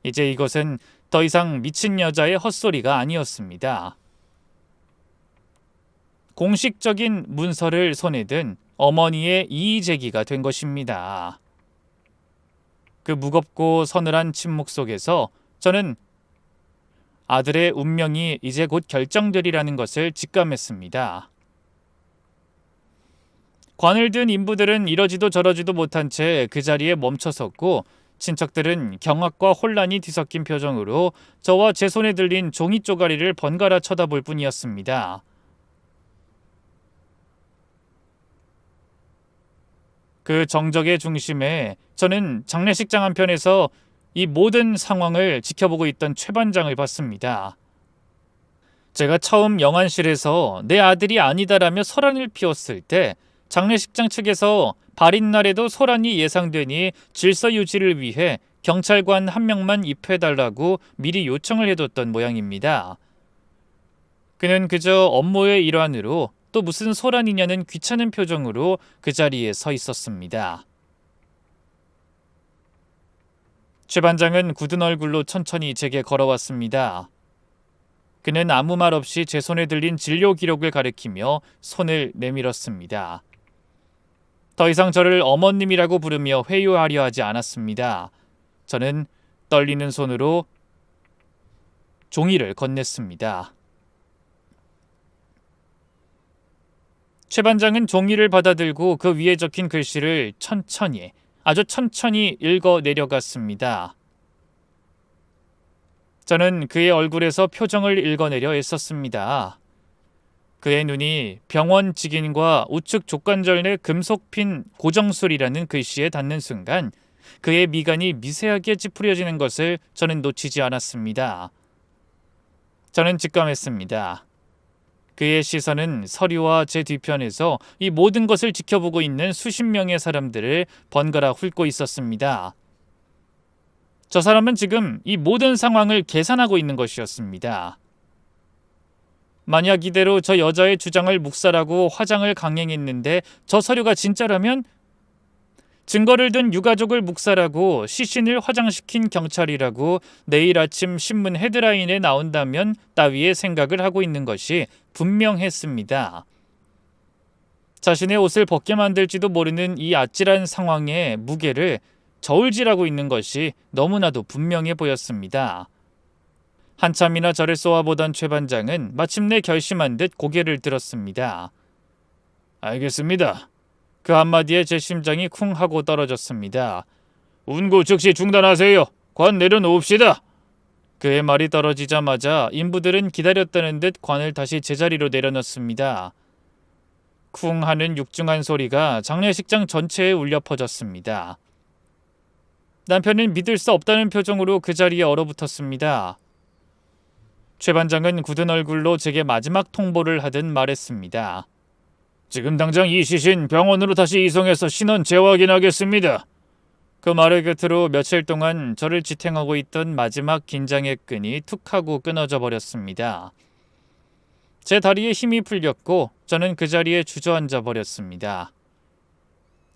이제 이것은 더 이상 미친 여자의 헛소리가 아니었습니다. 공식적인 문서를 손에 든 어머니의 이의제기가 된 것입니다. 그 무겁고 서늘한 침묵 속에서 저는 아들의 운명이 이제 곧 결정되리라는 것을 직감했습니다. 관을 든 인부들은 이러지도 저러지도 못한 채 그 자리에 멈춰섰고 친척들은 경악과 혼란이 뒤섞인 표정으로 저와 제 손에 들린 종이 쪼가리를 번갈아 쳐다볼 뿐이었습니다. 그 정적의 중심에 저는 장례식장 한편에서 이 모든 상황을 지켜보고 있던 최 반장을 봤습니다. 제가 처음 영안실에서 내 아들이 아니다라며 소란을 피웠을 때 장례식장 측에서 발인 날에도 소란이 예상되니 질서 유지를 위해 경찰관 한 명만 입회해달라고 미리 요청을 해뒀던 모양입니다. 그는 그저 업무의 일환으로 또 무슨 소란이냐는 귀찮은 표정으로 그 자리에 서 있었습니다. 최 반장은 굳은 얼굴로 천천히 제게 걸어왔습니다. 그는 아무 말 없이 제 손에 들린 진료 기록을 가리키며 손을 내밀었습니다. 더 이상 저를 어머님이라고 부르며 회유하려 하지 않았습니다. 저는 떨리는 손으로 종이를 건넸습니다. 최 반장은 종이를 받아들고 그 위에 적힌 글씨를 천천히, 아주 천천히 읽어 내려갔습니다. 저는 그의 얼굴에서 표정을 읽어내려 애썼습니다. 그의 눈이 병원 직인과 우측 족관절 내 금속 핀 고정술이라는 글씨에 닿는 순간 그의 미간이 미세하게 찌푸려지는 것을 저는 놓치지 않았습니다. 저는 직감했습니다. 그의 시선은 서류와 제 뒤편에서 이 모든 것을 지켜보고 있는 수십 명의 사람들을 번갈아 훑고 있었습니다. 저 사람은 지금 이 모든 상황을 계산하고 있는 것이었습니다. 만약 이대로 저 여자의 주장을 묵살하고 화장을 강행했는데 저 서류가 진짜라면 증거를 든 유가족을 묵살하고 시신을 화장시킨 경찰이라고 내일 아침 신문 헤드라인에 나온다면 따위의 생각을 하고 있는 것이 분명했습니다. 자신의 옷을 벗게 만들지도 모르는 이 아찔한 상황의 무게를 저울질하고 있는 것이 너무나도 분명해 보였습니다. 한참이나 저를 쏘아보던 최 반장은 마침내 결심한 듯 고개를 들었습니다. 알겠습니다. 그 한마디에 제 심장이 쿵 하고 떨어졌습니다. 운구 즉시 중단하세요. 관 내려놓읍시다. 그의 말이 떨어지자마자 인부들은 기다렸다는 듯 관을 다시 제자리로 내려놓습니다. 쿵 하는 육중한 소리가 장례식장 전체에 울려 퍼졌습니다. 남편은 믿을 수 없다는 표정으로 그 자리에 얼어붙었습니다. 최 반장은 굳은 얼굴로 제게 마지막 통보를 하듯 말했습니다. 지금 당장 이 시신 병원으로 다시 이송해서 신원 재확인하겠습니다. 그 말을 끝으로 며칠 동안 저를 지탱하고 있던 마지막 긴장의 끈이 툭 하고 끊어져 버렸습니다. 제 다리에 힘이 풀렸고 저는 그 자리에 주저앉아 버렸습니다.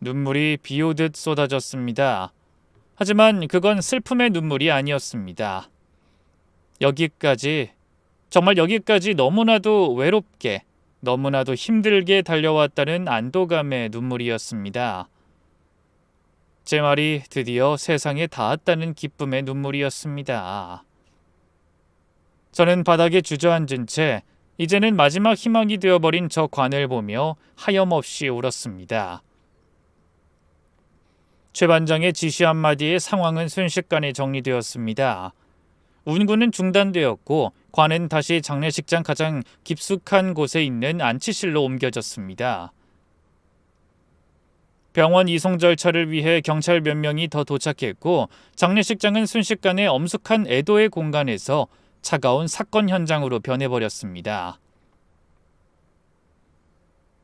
눈물이 비 오듯 쏟아졌습니다. 하지만 그건 슬픔의 눈물이 아니었습니다. 여기까지, 정말 여기까지 너무나도 외롭게, 너무나도 힘들게 달려왔다는 안도감의 눈물이었습니다. 제 말이 드디어 세상에 닿았다는 기쁨의 눈물이었습니다. 저는 바닥에 주저앉은 채 이제는 마지막 희망이 되어버린 저 관을 보며 하염없이 울었습니다. 최 반장의 지시 한마디에 상황은 순식간에 정리되었습니다. 운구는 중단되었고 관은 다시 장례식장 가장 깊숙한 곳에 있는 안치실로 옮겨졌습니다. 병원 이송 절차를 위해 경찰 몇 명이 더 도착했고 장례식장은 순식간에 엄숙한 애도의 공간에서 차가운 사건 현장으로 변해버렸습니다.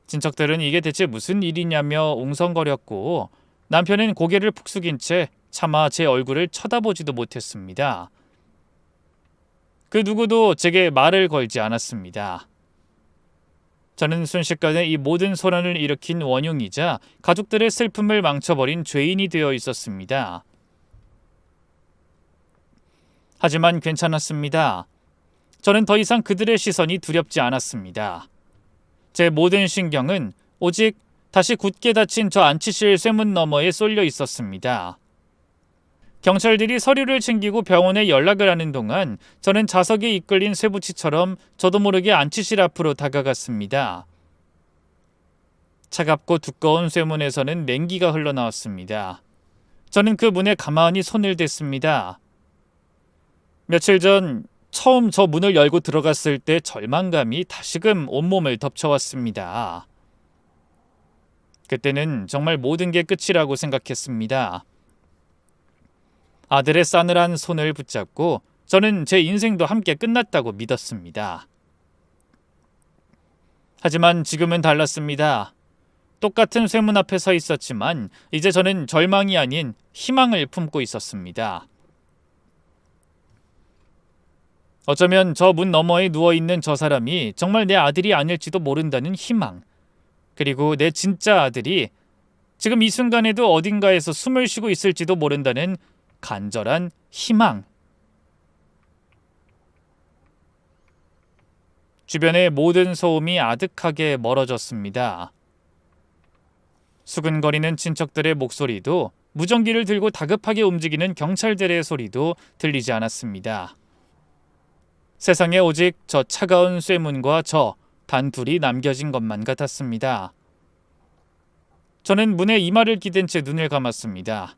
친척들은 이게 대체 무슨 일이냐며 웅성거렸고 남편은 고개를 푹 숙인 채 차마 제 얼굴을 쳐다보지도 못했습니다. 그 누구도 제게 말을 걸지 않았습니다. 저는 순식간에 이 모든 소란을 일으킨 원흉이자 가족들의 슬픔을 망쳐버린 죄인이 되어 있었습니다. 하지만 괜찮았습니다. 저는 더 이상 그들의 시선이 두렵지 않았습니다. 제 모든 신경은 오직 다시 굳게 닫힌 저 안치실 쇠문 너머에 쏠려 있었습니다. 경찰들이 서류를 챙기고 병원에 연락을 하는 동안 저는 자석에 이끌린 쇠붙이처럼 저도 모르게 안치실 앞으로 다가갔습니다. 차갑고 두꺼운 쇠문에서는 냉기가 흘러나왔습니다. 저는 그 문에 가만히 손을 댔습니다. 며칠 전 처음 저 문을 열고 들어갔을 때 절망감이 다시금 온몸을 덮쳐왔습니다. 그때는 정말 모든 게 끝이라고 생각했습니다. 아들의 싸늘한 손을 붙잡고 저는 제 인생도 함께 끝났다고 믿었습니다. 하지만 지금은 달랐습니다. 똑같은 쇠문 앞에 서 있었지만 이제 저는 절망이 아닌 희망을 품고 있었습니다. 어쩌면 저 문 너머에 누워있는 저 사람이 정말 내 아들이 아닐지도 모른다는 희망, 그리고 내 진짜 아들이 지금 이 순간에도 어딘가에서 숨을 쉬고 있을지도 모른다는 간절한 희망. 주변의 모든 소음이 아득하게 멀어졌습니다. 수근거리는 친척들의 목소리도 무전기를 들고 다급하게 움직이는 경찰들의 소리도 들리지 않았습니다. 세상에 오직 저 차가운 쇠문과 저 단둘이 남겨진 것만 같았습니다. 저는 문에 이마를 기댄 채 눈을 감았습니다.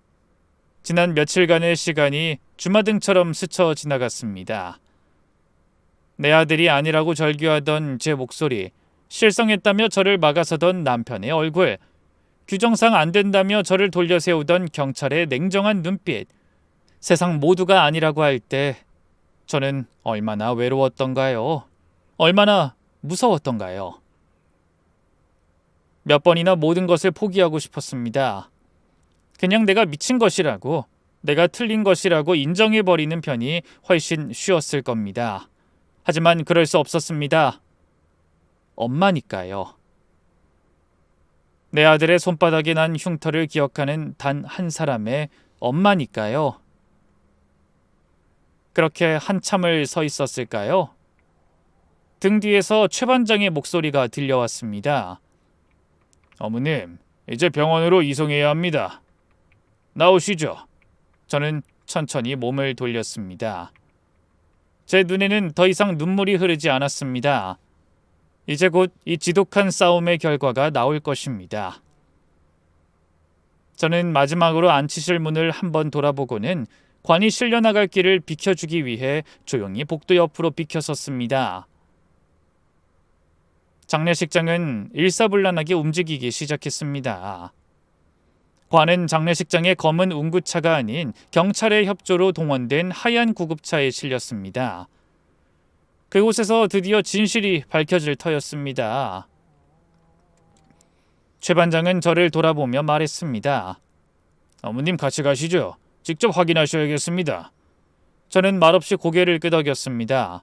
지난 며칠간의 시간이 주마등처럼 스쳐 지나갔습니다. 내 아들이 아니라고 절규하던 제 목소리, 실성했다며 저를 막아서던 남편의 얼굴, 규정상 안 된다며 저를 돌려세우던 경찰의 냉정한 눈빛, 세상 모두가 아니라고 할 때 저는 얼마나 외로웠던가요? 얼마나 무서웠던가요? 몇 번이나 모든 것을 포기하고 싶었습니다. 그냥 내가 미친 것이라고, 내가 틀린 것이라고 인정해버리는 편이 훨씬 쉬웠을 겁니다. 하지만 그럴 수 없었습니다. 엄마니까요. 내 아들의 손바닥에 난 흉터를 기억하는 단 한 사람의 엄마니까요. 그렇게 한참을 서 있었을까요? 등 뒤에서 최 반장의 목소리가 들려왔습니다. 어머님, 이제 병원으로 이송해야 합니다. 나오시죠. 저는 천천히 몸을 돌렸습니다. 제 눈에는 더 이상 눈물이 흐르지 않았습니다. 이제 곧 이 지독한 싸움의 결과가 나올 것입니다. 저는 마지막으로 안치실 문을 한번 돌아보고는 관이 실려나갈 길을 비켜주기 위해 조용히 복도 옆으로 비켜섰습니다. 장례식장은 일사불란하게 움직이기 시작했습니다. 관은 장례식장의 검은 운구차가 아닌 경찰의 협조로 동원된 하얀 구급차에 실렸습니다. 그곳에서 드디어 진실이 밝혀질 터였습니다. 최 반장은 저를 돌아보며 말했습니다. 어머님 같이 가시죠. 직접 확인하셔야겠습니다. 저는 말없이 고개를 끄덕였습니다.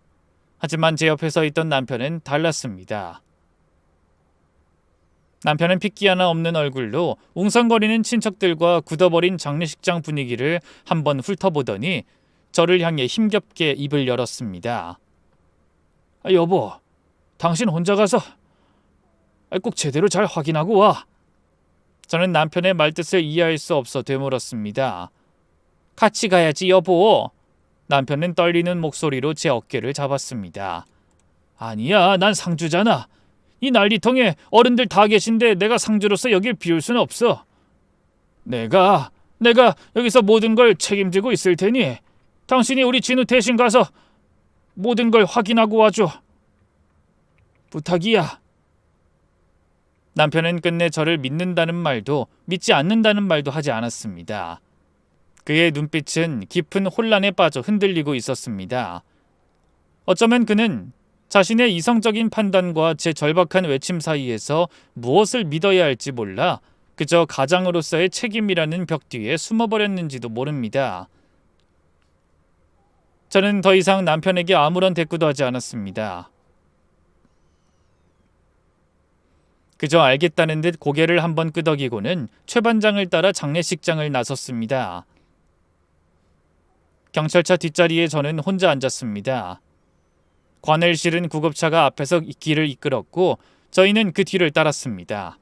하지만 제 옆에 서 있던 남편은 달랐습니다. 남편은 핏기 하나 없는 얼굴로 웅성거리는 친척들과 굳어버린 장례식장 분위기를 한번 훑어보더니 저를 향해 힘겹게 입을 열었습니다. 여보, 당신 혼자 가서 꼭 제대로 잘 확인하고 와. 저는 남편의 말뜻을 이해할 수 없어 되물었습니다. 같이 가야지 여보. 남편은 떨리는 목소리로 제 어깨를 잡았습니다. 아니야, 난 상주잖아. 이 난리통에 어른들 다 계신데 내가 상주로서 여길 비울 수는 없어. 내가 여기서 모든 걸 책임지고 있을 테니 당신이 우리 진우 대신 가서 모든 걸 확인하고 와줘. 부탁이야. 남편은 끝내 저를 믿는다는 말도 믿지 않는다는 말도 하지 않았습니다. 그의 눈빛은 깊은 혼란에 빠져 흔들리고 있었습니다. 어쩌면 그는 자신의 이성적인 판단과 제 절박한 외침 사이에서 무엇을 믿어야 할지 몰라 그저 가장으로서의 책임이라는 벽 뒤에 숨어버렸는지도 모릅니다. 저는 더 이상 남편에게 아무런 대꾸도 하지 않았습니다. 그저 알겠다는 듯 고개를 한번 끄덕이고는 최 반장을 따라 장례식장을 나섰습니다. 경찰차 뒷자리에 저는 혼자 앉았습니다. 관을 실은 구급차가 앞에서 길을 이끌었고 저희는 그 뒤를 따랐습니다.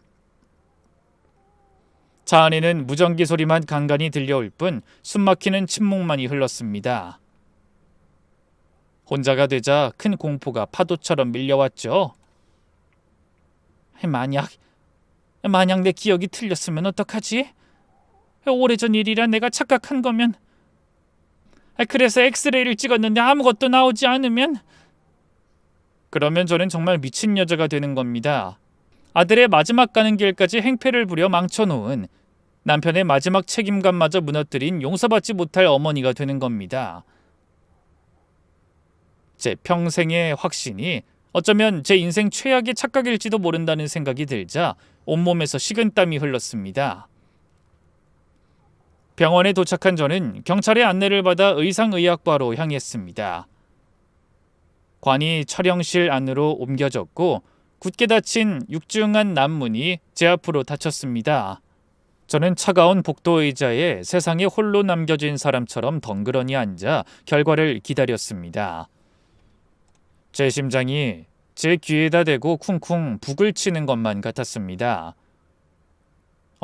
차 안에는 무전기 소리만 간간히 들려올 뿐 숨막히는 침묵만이 흘렀습니다. 혼자가 되자 큰 공포가 파도처럼 밀려왔죠. 만약 내 기억이 틀렸으면 어떡하지? 오래전 일이라 내가 착각한 거면, 그래서 엑스레이를 찍었는데 아무것도 나오지 않으면, 그러면 저는 정말 미친 여자가 되는 겁니다. 아들의 마지막 가는 길까지 행패를 부려 망쳐놓은, 남편의 마지막 책임감마저 무너뜨린 용서받지 못할 어머니가 되는 겁니다. 제 평생의 확신이 어쩌면 제 인생 최악의 착각일지도 모른다는 생각이 들자 온몸에서 식은땀이 흘렀습니다. 병원에 도착한 저는 경찰의 안내를 받아 의상의학과로 향했습니다. 관이 촬영실 안으로 옮겨졌고 굳게 닫힌 육중한 남문이 제 앞으로 닫혔습니다. 저는 차가운 복도 의자에 세상에 홀로 남겨진 사람처럼 덩그러니 앉아 결과를 기다렸습니다. 제 심장이 제 귀에다 대고 쿵쿵 북을 치는 것만 같았습니다.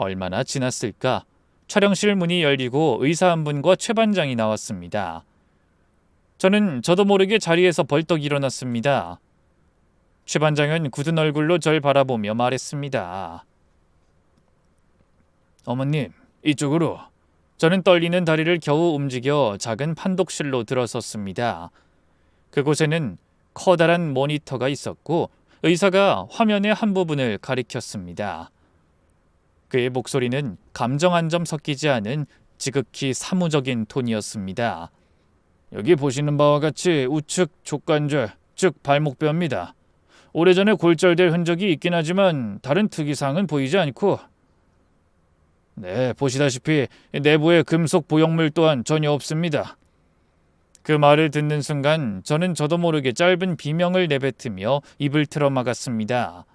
얼마나 지났을까? 촬영실 문이 열리고 의사 한 분과 최 반장이 나왔습니다. 저는 저도 모르게 자리에서 벌떡 일어났습니다. 최 반장은 굳은 얼굴로 절 바라보며 말했습니다. 어머님, 이쪽으로. 저는 떨리는 다리를 겨우 움직여 작은 판독실로 들어섰습니다. 그곳에는 커다란 모니터가 있었고 의사가 화면의 한 부분을 가리켰습니다. 그의 목소리는 감정 한 점 섞이지 않은 지극히 사무적인 톤이었습니다. 여기 보시는 바와 같이 우측 족관절, 즉 발목뼈입니다. 오래전에 골절될 흔적이 있긴 하지만 다른 특이사항은 보이지 않고, 네, 보시다시피 내부에 금속 보형물 또한 전혀 없습니다. 그 말을 듣는 순간 저는 저도 모르게 짧은 비명을 내뱉으며 입을 틀어막았습니다.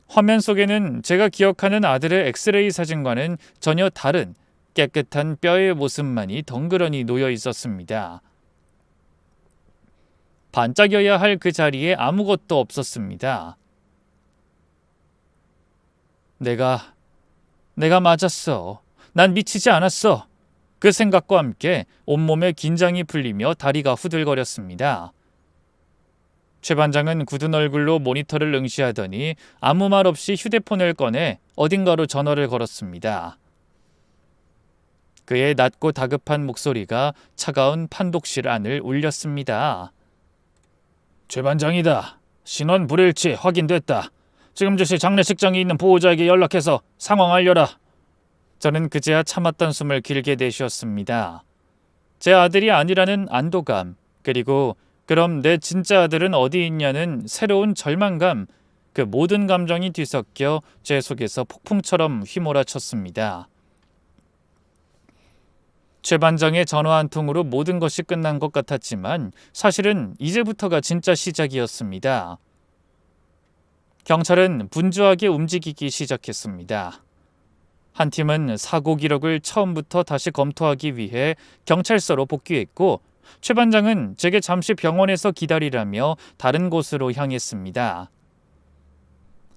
화면 속에는 제가 기억하는 아들의 엑스레이 사진과는 전혀 다른 깨끗한 뼈의 모습만이 덩그러니 놓여 있었습니다. 반짝여야 할 그 자리에 아무것도 없었습니다. 내가 맞았어. 난 미치지 않았어. 그 생각과 함께 온몸에 긴장이 풀리며 다리가 후들거렸습니다. 최 반장은 굳은 얼굴로 모니터를 응시하더니 아무 말 없이 휴대폰을 꺼내 어딘가로 전화를 걸었습니다. 그의 낮고 다급한 목소리가 차가운 판독실 안을 울렸습니다. 최 반장이다. 신원 불일치 확인됐다. 지금 즉시 장례식장에 있는 보호자에게 연락해서 상황 알려라. 저는 그제야 참았던 숨을 길게 내쉬었습니다. 제 아들이 아니라는 안도감, 그리고 그럼 내 진짜 아들은 어디 있냐는 새로운 절망감, 그 모든 감정이 뒤섞여 제 속에서 폭풍처럼 휘몰아쳤습니다. 최 반장의 전화 한 통으로 모든 것이 끝난 것 같았지만 사실은 이제부터가 진짜 시작이었습니다. 경찰은 분주하게 움직이기 시작했습니다. 한 팀은 사고 기록을 처음부터 다시 검토하기 위해 경찰서로 복귀했고 최 반장은 제게 잠시 병원에서 기다리라며 다른 곳으로 향했습니다.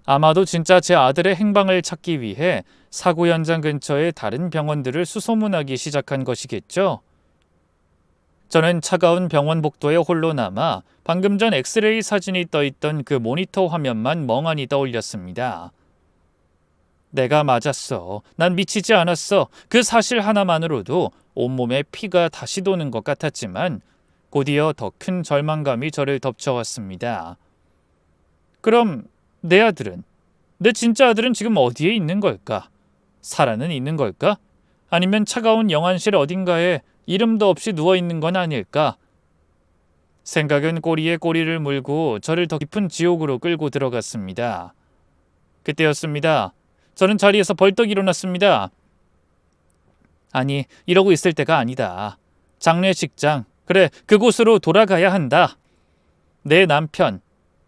아마도 진짜 제 아들의 행방을 찾기 위해 사고 현장 근처의 다른 병원들을 수소문하기 시작한 것이겠죠. 저는 차가운 병원 복도에 홀로 남아 방금 전 엑스레이 사진이 떠있던 그 모니터 화면만 멍하니 떠올렸습니다. 내가 맞았어. 난 미치지 않았어. 그 사실 하나만으로도 온몸에 피가 다시 도는 것 같았지만 곧이어 더 큰 절망감이 저를 덮쳐왔습니다. 그럼 내 아들은, 내 진짜 아들은 지금 어디에 있는 걸까? 살아는 있는 걸까? 아니면 차가운 영안실 어딘가에 이름도 없이 누워있는 건 아닐까? 생각은 꼬리에 꼬리를 물고 저를 더 깊은 지옥으로 끌고 들어갔습니다. 그때였습니다. 저는 자리에서 벌떡 일어났습니다. 아니, 이러고 있을 때가 아니다. 장례식장, 그래, 그곳으로 돌아가야 한다. 내 남편,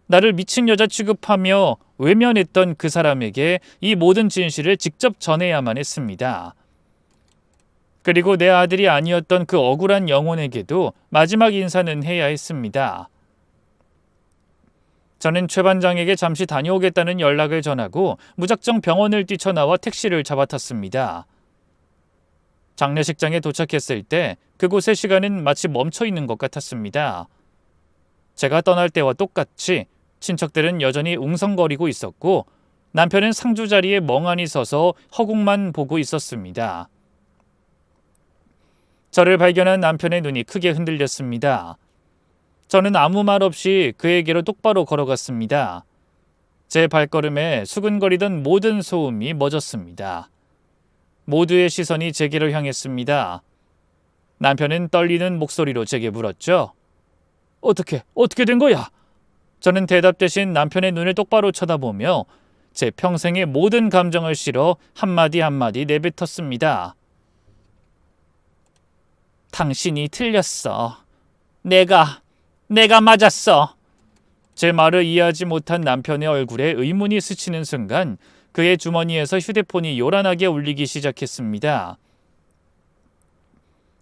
나를 미친 여자 취급하며 외면했던 그 사람에게 이 모든 진실을 직접 전해야만 했습니다. 그리고 내 아들이 아니었던 그 억울한 영혼에게도 마지막 인사는 해야 했습니다. 저는 최 반장에게 잠시 다녀오겠다는 연락을 전하고 무작정 병원을 뛰쳐나와 택시를 잡아탔습니다. 장례식장에 도착했을 때 그곳의 시간은 마치 멈춰 있는 것 같았습니다. 제가 떠날 때와 똑같이 친척들은 여전히 웅성거리고 있었고 남편은 상주 자리에 멍하니 서서 허공만 보고 있었습니다. 저를 발견한 남편의 눈이 크게 흔들렸습니다. 저는 아무 말 없이 그에게로 똑바로 걸어갔습니다. 제 발걸음에 수근거리던 모든 소음이 멎었습니다. 모두의 시선이 제게로 향했습니다. 남편은 떨리는 목소리로 제게 물었죠. 어떻게 된 거야? 저는 대답 대신 남편의 눈을 똑바로 쳐다보며 제 평생의 모든 감정을 실어 한마디 한마디 내뱉었습니다. 당신이 틀렸어. 내가 맞았어. 제 말을 이해하지 못한 남편의 얼굴에 의문이 스치는 순간 그의 주머니에서 휴대폰이 요란하게 울리기 시작했습니다.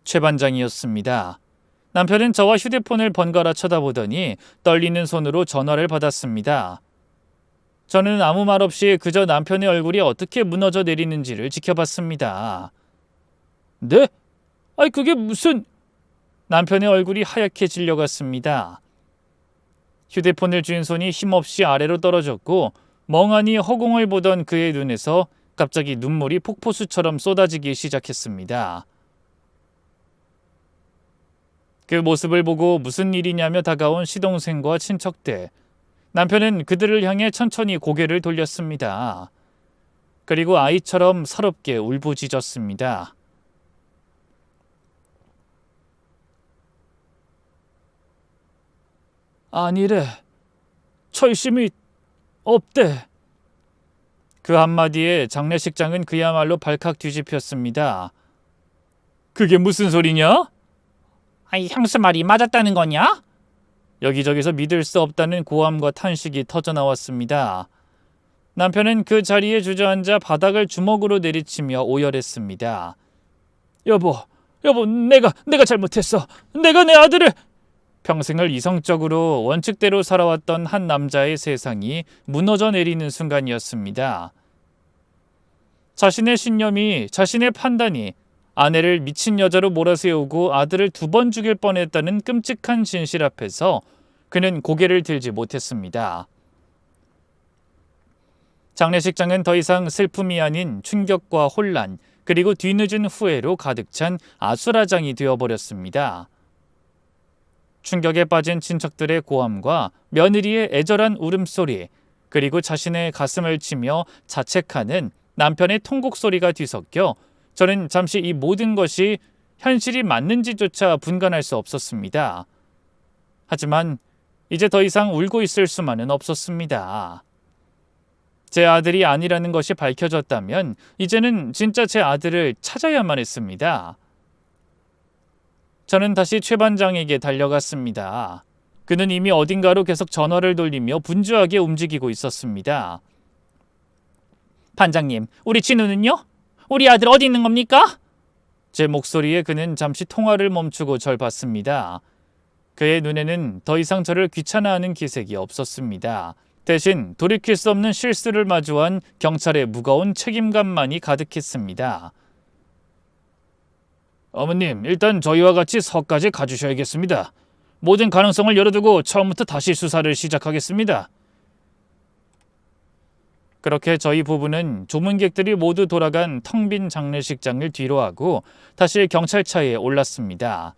최 반장이었습니다. 남편은 저와 휴대폰을 번갈아 쳐다보더니 떨리는 손으로 전화를 받았습니다. 저는 아무 말 없이 그저 남편의 얼굴이 어떻게 무너져 내리는지를 지켜봤습니다. 네? 아이 그게 무슨... 남편의 얼굴이 하얗게 질려갔습니다. 휴대폰을 쥔 손이 힘없이 아래로 떨어졌고 멍하니 허공을 보던 그의 눈에서 갑자기 눈물이 폭포수처럼 쏟아지기 시작했습니다. 그 모습을 보고 무슨 일이냐며 다가온 시동생과 친척들. 남편은 그들을 향해 천천히 고개를 돌렸습니다. 그리고 아이처럼 서럽게 울부짖었습니다. 아니래. 철심이 없대. 그 한마디에 장례식장은 그야말로 발칵 뒤집혔습니다. 그게 무슨 소리냐? 아이 형수 말이 맞았다는 거냐? 여기저기서 믿을 수 없다는 고함과 탄식이 터져나왔습니다. 남편은 그 자리에 주저앉아 바닥을 주먹으로 내리치며 오열했습니다. 여보, 내가 잘못했어. 내가 내 아들을... 평생을 이성적으로 원칙대로 살아왔던 한 남자의 세상이 무너져 내리는 순간이었습니다. 자신의 신념이, 자신의 판단이 아내를 미친 여자로 몰아세우고 아들을 2번 죽일 뻔했다는 끔찍한 진실 앞에서 그는 고개를 들지 못했습니다. 장례식장은 더 이상 슬픔이 아닌 충격과 혼란, 그리고 뒤늦은 후회로 가득 찬 아수라장이 되어버렸습니다. 충격에 빠진 친척들의 고함과 며느리의 애절한 울음소리, 그리고 자신의 가슴을 치며 자책하는 남편의 통곡 소리가 뒤섞여 저는 잠시 이 모든 것이 현실이 맞는지조차 분간할 수 없었습니다. 하지만 이제 더 이상 울고 있을 수만은 없었습니다. 제 아들이 아니라는 것이 밝혀졌다면 이제는 진짜 제 아들을 찾아야만 했습니다. 저는 다시 최 반장에게 달려갔습니다. 그는 이미 어딘가로 계속 전화를 돌리며 분주하게 움직이고 있었습니다. 반장님, 우리 진우는요? 우리 아들 어디 있는 겁니까? 제 목소리에 그는 잠시 통화를 멈추고 절 봤습니다. 그의 눈에는 더 이상 저를 귀찮아하는 기색이 없었습니다. 대신 돌이킬 수 없는 실수를 마주한 경찰의 무거운 책임감만이 가득했습니다. 어머님, 일단 저희와 같이 서까지 가주셔야겠습니다. 모든 가능성을 열어두고 처음부터 다시 수사를 시작하겠습니다. 그렇게 저희 부부는 조문객들이 모두 돌아간 텅 빈 장례식장을 뒤로하고 다시 경찰차에 올랐습니다.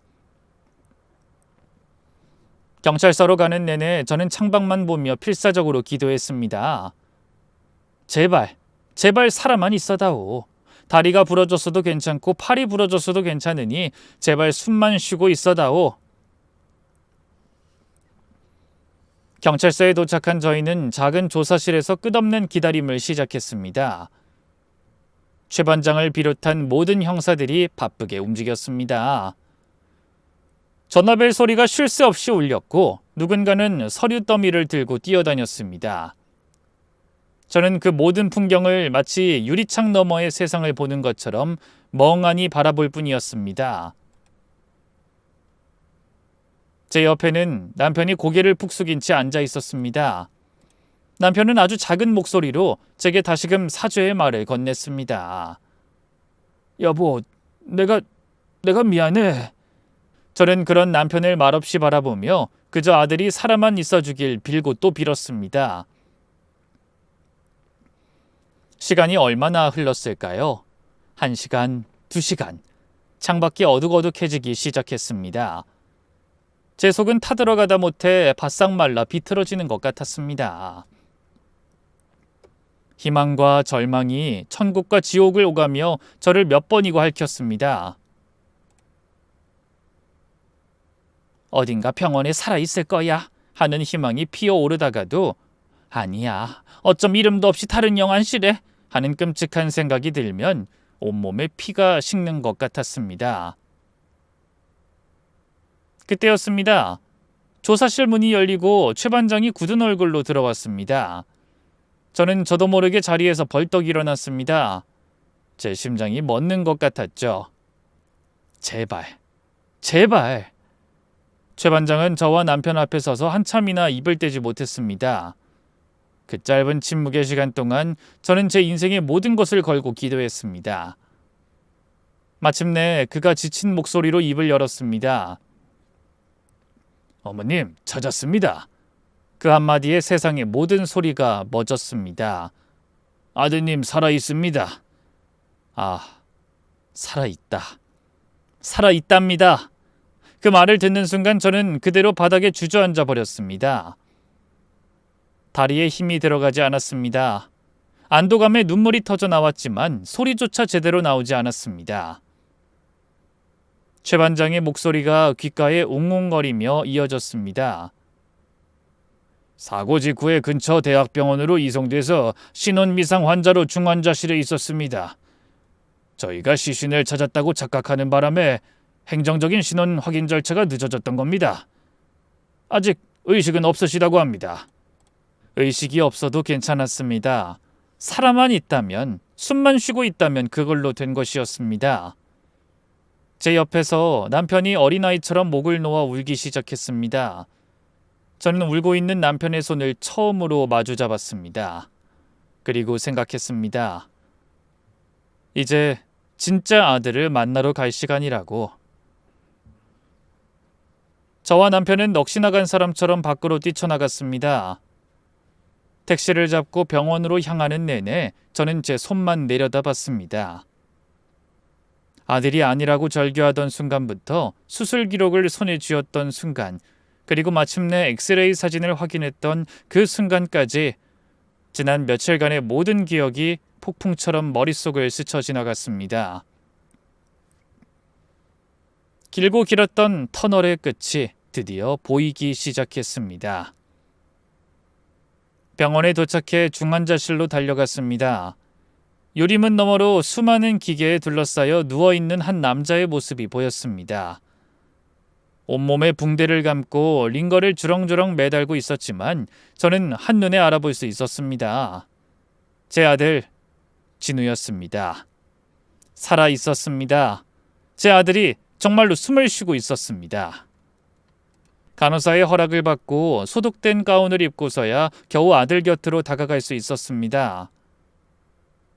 경찰서로 가는 내내 저는 창밖만 보며 필사적으로 기도했습니다. 제발 살아만 있어다오. 다리가 부러졌어도 괜찮고 팔이 부러졌어도 괜찮으니 제발 숨만 쉬고 있어다오. 경찰서에 도착한 저희는 작은 조사실에서 끝없는 기다림을 시작했습니다. 최 반장을 비롯한 모든 형사들이 바쁘게 움직였습니다. 전화벨 소리가 쉴 새 없이 울렸고 누군가는 서류 더미를 들고 뛰어다녔습니다. 저는 그 모든 풍경을 마치 유리창 너머의 세상을 보는 것처럼 멍하니 바라볼 뿐이었습니다. 제 옆에는 남편이 고개를 푹 숙인 채 앉아 있었습니다. 남편은 아주 작은 목소리로 제게 다시금 사죄의 말을 건넸습니다. 여보, 내가 미안해. 저는 그런 남편을 말없이 바라보며 그저 아들이 살아만 있어주길 빌고 또 빌었습니다. 시간이 얼마나 흘렀을까요? 1시간, 2시간. 창밖이 어둑어둑해지기 시작했습니다. 제 속은 타들어가다 못해 바싹 말라 비틀어지는 것 같았습니다. 희망과 절망이 천국과 지옥을 오가며 저를 몇 번이고 핥혔습니다. 어딘가 병원에 살아있을 거야 하는 희망이 피어오르다가도 아니야, 어쩜 이름도 없이 다른 영안실에 하는 끔찍한 생각이 들면 온몸에 피가 식는 것 같았습니다. 그때였습니다. 조사실 문이 열리고 최 반장이 굳은 얼굴로 들어왔습니다. 저는 저도 모르게 자리에서 벌떡 일어났습니다. 제 심장이 멎는 것 같았죠. 제발. 최 반장은 저와 남편 앞에 서서 한참이나 입을 떼지 못했습니다. 그 짧은 침묵의 시간 동안 저는 제 인생의 모든 것을 걸고 기도했습니다. 마침내 그가 지친 목소리로 입을 열었습니다. 어머님, 찾았습니다. 그 한마디에 세상의 모든 소리가 멎었습니다. 아드님 살아있습니다. 아, 살아있다. 살아있답니다. 그 말을 듣는 순간 저는 그대로 바닥에 주저앉아 버렸습니다. 다리에 힘이 들어가지 않았습니다. 안도감에 눈물이 터져 나왔지만 소리조차 제대로 나오지 않았습니다. 최 반장의 목소리가 귓가에 웅웅거리며 이어졌습니다. 사고 직후에 근처 대학병원으로 이송돼서 신원미상 환자로 중환자실에 있었습니다. 저희가 시신을 찾았다고 착각하는 바람에 행정적인 신원 확인 절차가 늦어졌던 겁니다. 아직 의식은 없으시다고 합니다. 의식이 없어도 괜찮았습니다. 살아만 있다면, 숨만 쉬고 있다면 그걸로 된 것이었습니다. 제 옆에서 남편이 어린아이처럼 목을 놓아 울기 시작했습니다. 저는 울고 있는 남편의 손을 처음으로 마주 잡았습니다. 그리고 생각했습니다. 이제 진짜 아들을 만나러 갈 시간이라고. 저와 남편은 넋이 나간 사람처럼 밖으로 뛰쳐나갔습니다. 택시를 잡고 병원으로 향하는 내내 저는 제 손만 내려다봤습니다. 아들이 아니라고 절규하던 순간부터 수술 기록을 손에 쥐었던 순간, 그리고 마침내 엑스레이 사진을 확인했던 그 순간까지 지난 며칠간의 모든 기억이 폭풍처럼 머릿속을 스쳐 지나갔습니다. 길고 길었던 터널의 끝이 드디어 보이기 시작했습니다. 병원에 도착해 중환자실로 달려갔습니다. 유리문 너머로 수많은 기계에 둘러싸여 누워있는 한 남자의 모습이 보였습니다. 온몸에 붕대를 감고 링거를 주렁주렁 매달고 있었지만 저는 한눈에 알아볼 수 있었습니다. 제 아들 진우였습니다. 살아 있었습니다. 제 아들이 정말로 숨을 쉬고 있었습니다. 간호사의 허락을 받고 소독된 가운을 입고서야 겨우 아들 곁으로 다가갈 수 있었습니다.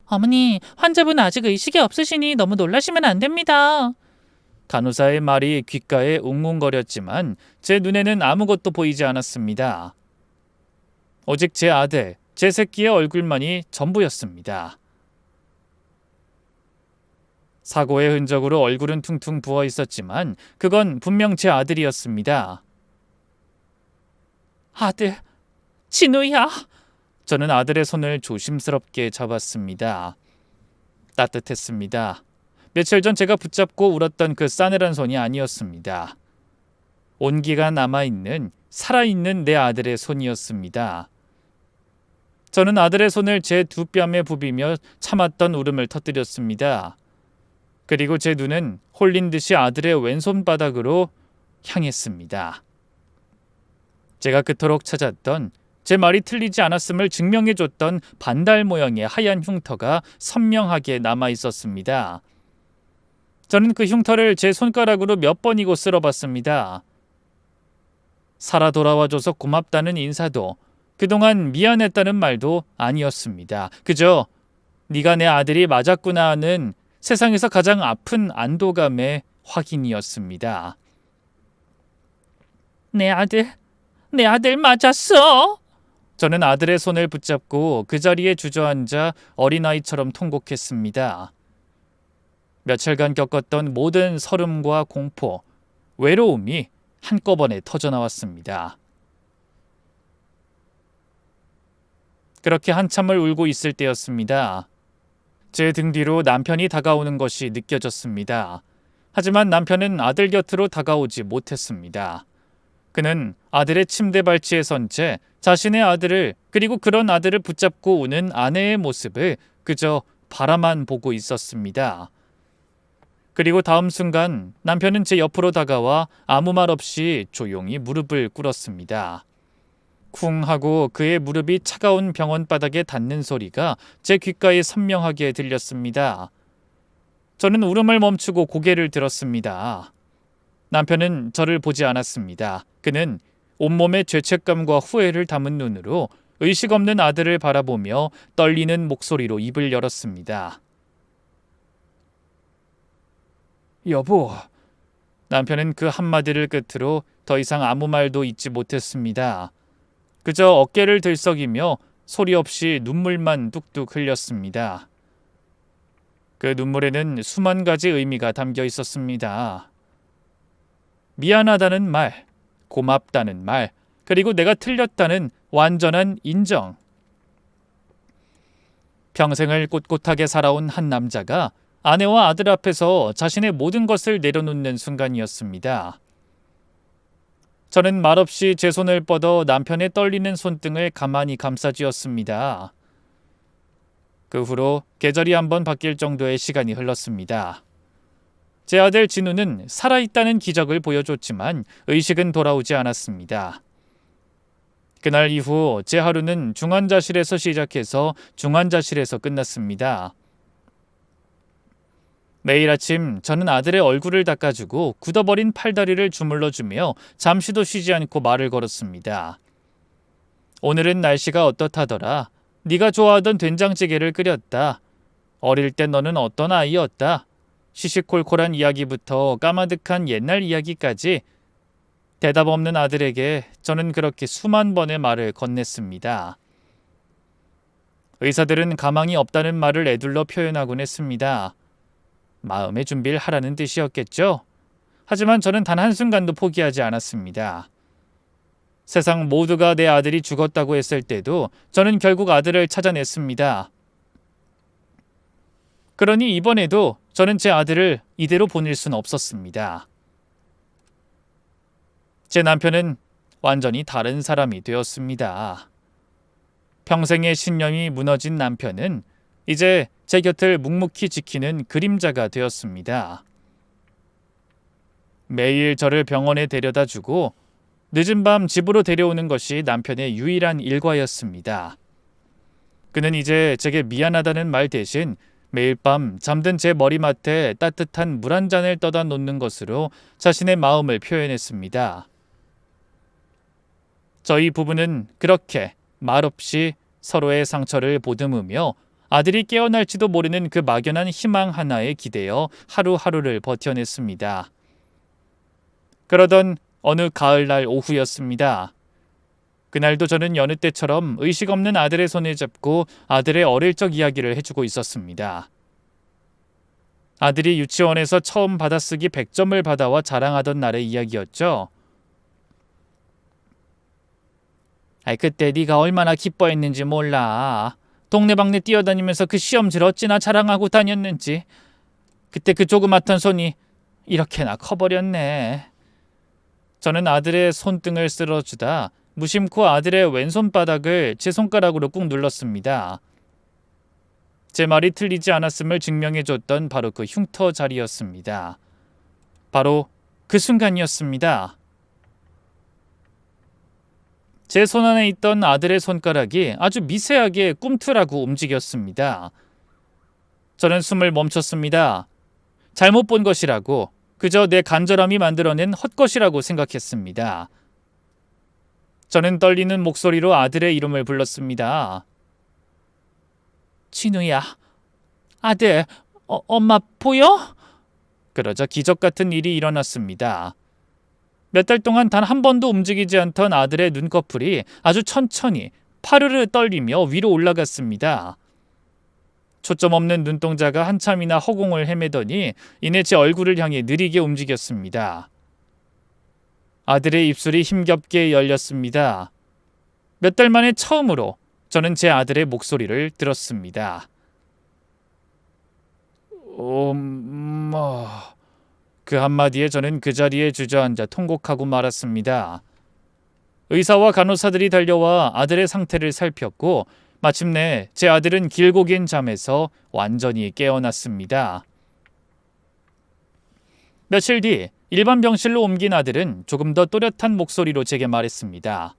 어머니, 환자분 아직 의식이 없으시니 너무 놀라시면 안 됩니다. 간호사의 말이 귓가에 웅웅거렸지만 제 눈에는 아무것도 보이지 않았습니다. 오직 제 아들, 제 새끼의 얼굴만이 전부였습니다. 사고의 흔적으로 얼굴은 퉁퉁 부어 있었지만 그건 분명 제 아들이었습니다. 아들, 진우야. 저는 아들의 손을 조심스럽게 잡았습니다. 따뜻했습니다. 며칠 전 제가 붙잡고 울었던 그 싸늘한 손이 아니었습니다. 온기가 남아있는, 살아있는 내 아들의 손이었습니다. 저는 아들의 손을 제 두 뺨에 부비며 참았던 울음을 터뜨렸습니다. 그리고 제 눈은 홀린 듯이 아들의 왼손바닥으로 향했습니다. 제가 그토록 찾았던, 제 말이 틀리지 않았음을 증명해줬던 반달 모양의 하얀 흉터가 선명하게 남아있었습니다. 저는 그 흉터를 제 손가락으로 몇 번이고 쓸어봤습니다. 살아 돌아와줘서 고맙다는 인사도, 그동안 미안했다는 말도 아니었습니다. 그저 네가 내 아들이 맞았구나 하는 세상에서 가장 아픈 안도감의 확인이었습니다. 내 아들 맞았어. 저는 아들의 손을 붙잡고 그 자리에 주저앉아 어린아이처럼 통곡했습니다. 며칠간 겪었던 모든 서름과 공포, 외로움이 한꺼번에 터져나왔습니다. 그렇게 한참을 울고 있을 때였습니다. 제 등 뒤로 남편이 다가오는 것이 느껴졌습니다. 하지만 남편은 아들 곁으로 다가오지 못했습니다. 그는 아들의 침대 발치에 선 채 자신의 아들을, 그리고 그런 아들을 붙잡고 우는 아내의 모습을 그저 바라만 보고 있었습니다. 그리고 다음 순간 남편은 제 옆으로 다가와 아무 말 없이 조용히 무릎을 꿇었습니다. 쿵 하고 그의 무릎이 차가운 병원 바닥에 닿는 소리가 제 귓가에 선명하게 들렸습니다. 저는 울음을 멈추고 고개를 들었습니다. 남편은 저를 보지 않았습니다. 그는 온몸에 죄책감과 후회를 담은 눈으로 의식 없는 아들을 바라보며 떨리는 목소리로 입을 열었습니다. 여보. 남편은 그 한마디를 끝으로 더 이상 아무 말도 잇지 못했습니다. 그저 어깨를 들썩이며 소리 없이 눈물만 뚝뚝 흘렸습니다. 그 눈물에는 수만 가지 의미가 담겨 있었습니다. 미안하다는 말, 고맙다는 말, 그리고 내가 틀렸다는 완전한 인정. 평생을 꼿꼿하게 살아온 한 남자가 아내와 아들 앞에서 자신의 모든 것을 내려놓는 순간이었습니다. 저는 말없이 제 손을 뻗어 남편의 떨리는 손등을 가만히 감싸쥐었습니다. 그 후로 계절이 한번 바뀔 정도의 시간이 흘렀습니다. 제 아들 진우는 살아있다는 기적을 보여줬지만 의식은 돌아오지 않았습니다. 그날 이후 제 하루는 중환자실에서 시작해서 중환자실에서 끝났습니다. 매일 아침 저는 아들의 얼굴을 닦아주고 굳어버린 팔다리를 주물러주며 잠시도 쉬지 않고 말을 걸었습니다. 오늘은 날씨가 어떻다더라. 네가 좋아하던 된장찌개를 끓였다. 어릴 때 너는 어떤 아이였다. 시시콜콜한 이야기부터 까마득한 옛날 이야기까지 대답 없는 아들에게 저는 그렇게 수만 번의 말을 건넸습니다. 의사들은 가망이 없다는 말을 에둘러 표현하곤 했습니다. 마음의 준비를 하라는 뜻이었겠죠. 하지만 저는 단 한순간도 포기하지 않았습니다. 세상 모두가 내 아들이 죽었다고 했을 때도 저는 결국 아들을 찾아냈습니다. 그러니 이번에도 저는 제 아들을 이대로 보낼 수는 없었습니다. 제 남편은 완전히 다른 사람이 되었습니다. 평생의 신념이 무너진 남편은 이제 제 곁을 묵묵히 지키는 그림자가 되었습니다. 매일 저를 병원에 데려다 주고 늦은 밤 집으로 데려오는 것이 남편의 유일한 일과였습니다. 그는 이제 제게 미안하다는 말 대신 매일 밤 잠든 제 머리맡에 따뜻한 물 한 잔을 떠다 놓는 것으로 자신의 마음을 표현했습니다. 저희 부부는 그렇게 말없이 서로의 상처를 보듬으며 아들이 깨어날지도 모르는 그 막연한 희망 하나에 기대어 하루하루를 버텨냈습니다. 그러던 어느 가을날 오후였습니다. 그날도 저는 여느 때처럼 의식 없는 아들의 손을 잡고 아들의 어릴 적 이야기를 해주고 있었습니다. 아들이 유치원에서 처음 받아쓰기 100점을 받아와 자랑하던 날의 이야기였죠. 그때 네가 얼마나 기뻐했는지 몰라. 동네방네 뛰어다니면서 그 시험지를 어찌나 자랑하고 다녔는지. 그때 그 조그맣던 손이 이렇게나 커버렸네. 저는 아들의 손등을 쓸어주다 무심코 아들의 왼손바닥을 제 손가락으로 꾹 눌렀습니다. 제 말이 틀리지 않았음을 증명해줬던 바로 그 흉터 자리였습니다. 바로 그 순간이었습니다. 제 손 안에 있던 아들의 손가락이 아주 미세하게 꿈틀하고 움직였습니다. 저는 숨을 멈췄습니다. 잘못 본 것이라고, 그저 내 간절함이 만들어낸 헛것이라고 생각했습니다. 저는 떨리는 목소리로 아들의 이름을 불렀습니다. 진우야, 아들, 엄마 보여? 그러자 기적 같은 일이 일어났습니다. 몇 달 동안 단 한 번도 움직이지 않던 아들의 눈꺼풀이 아주 천천히 파르르 떨리며 위로 올라갔습니다. 초점 없는 눈동자가 한참이나 허공을 헤매더니 이내 제 얼굴을 향해 느리게 움직였습니다. 아들의 입술이 힘겹게 열렸습니다. 몇 달 만에 처음으로 저는 제 아들의 목소리를 들었습니다. 엄마... 그 한마디에 저는 그 자리에 주저앉아 통곡하고 말았습니다. 의사와 간호사들이 달려와 아들의 상태를 살폈고 마침내 제 아들은 길고 긴 잠에서 완전히 깨어났습니다. 며칠 뒤 일반 병실로 옮긴 아들은 조금 더 또렷한 목소리로 제게 말했습니다.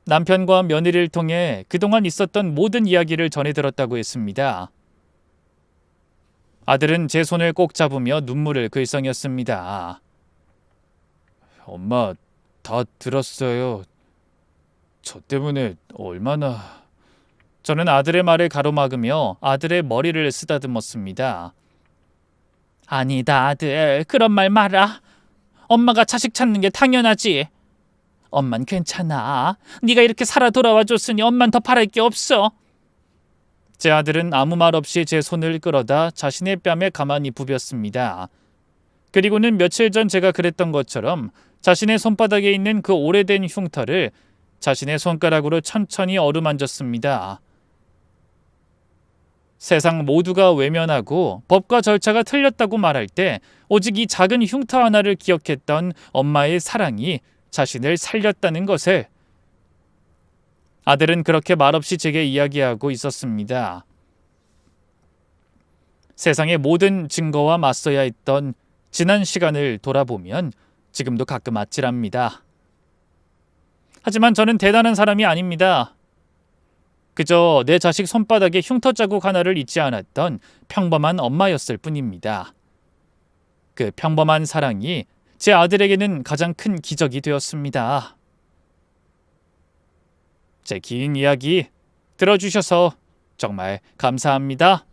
남편과 며느리를 통해 그동안 있었던 모든 이야기를 전해 들었다고 했습니다. 아들은 제 손을 꼭 잡으며 눈물을 글썽였습니다. 엄마, 다 들었어요. 저 때문에 얼마나... 저는 아들의 말을 가로막으며 아들의 머리를 쓰다듬었습니다. 아니다, 아들. 그런 말 마라. 엄마가 자식 찾는 게 당연하지. 엄만 괜찮아. 네가 이렇게 살아 돌아와 줬으니 엄만 더 바랄 게 없어. 제 아들은 아무 말 없이 제 손을 끌어다 자신의 뺨에 가만히 부볐습니다. 그리고는 며칠 전 제가 그랬던 것처럼 자신의 손바닥에 있는 그 오래된 흉터를 자신의 손가락으로 천천히 어루만졌습니다. 세상 모두가 외면하고 법과 절차가 틀렸다고 말할 때 오직 이 작은 흉터 하나를 기억했던 엄마의 사랑이 자신을 살렸다는 것을. 아들은 그렇게 말없이 제게 이야기하고 있었습니다. 세상의 모든 증거와 맞서야 했던 지난 시간을 돌아보면 지금도 가끔 아찔합니다. 하지만 저는 대단한 사람이 아닙니다. 그저 내 자식 손바닥에 흉터 자국 하나를 잊지 않았던 평범한 엄마였을 뿐입니다. 그 평범한 사랑이 제 아들에게는 가장 큰 기적이 되었습니다. 제 긴 이야기 들어주셔서 정말 감사합니다.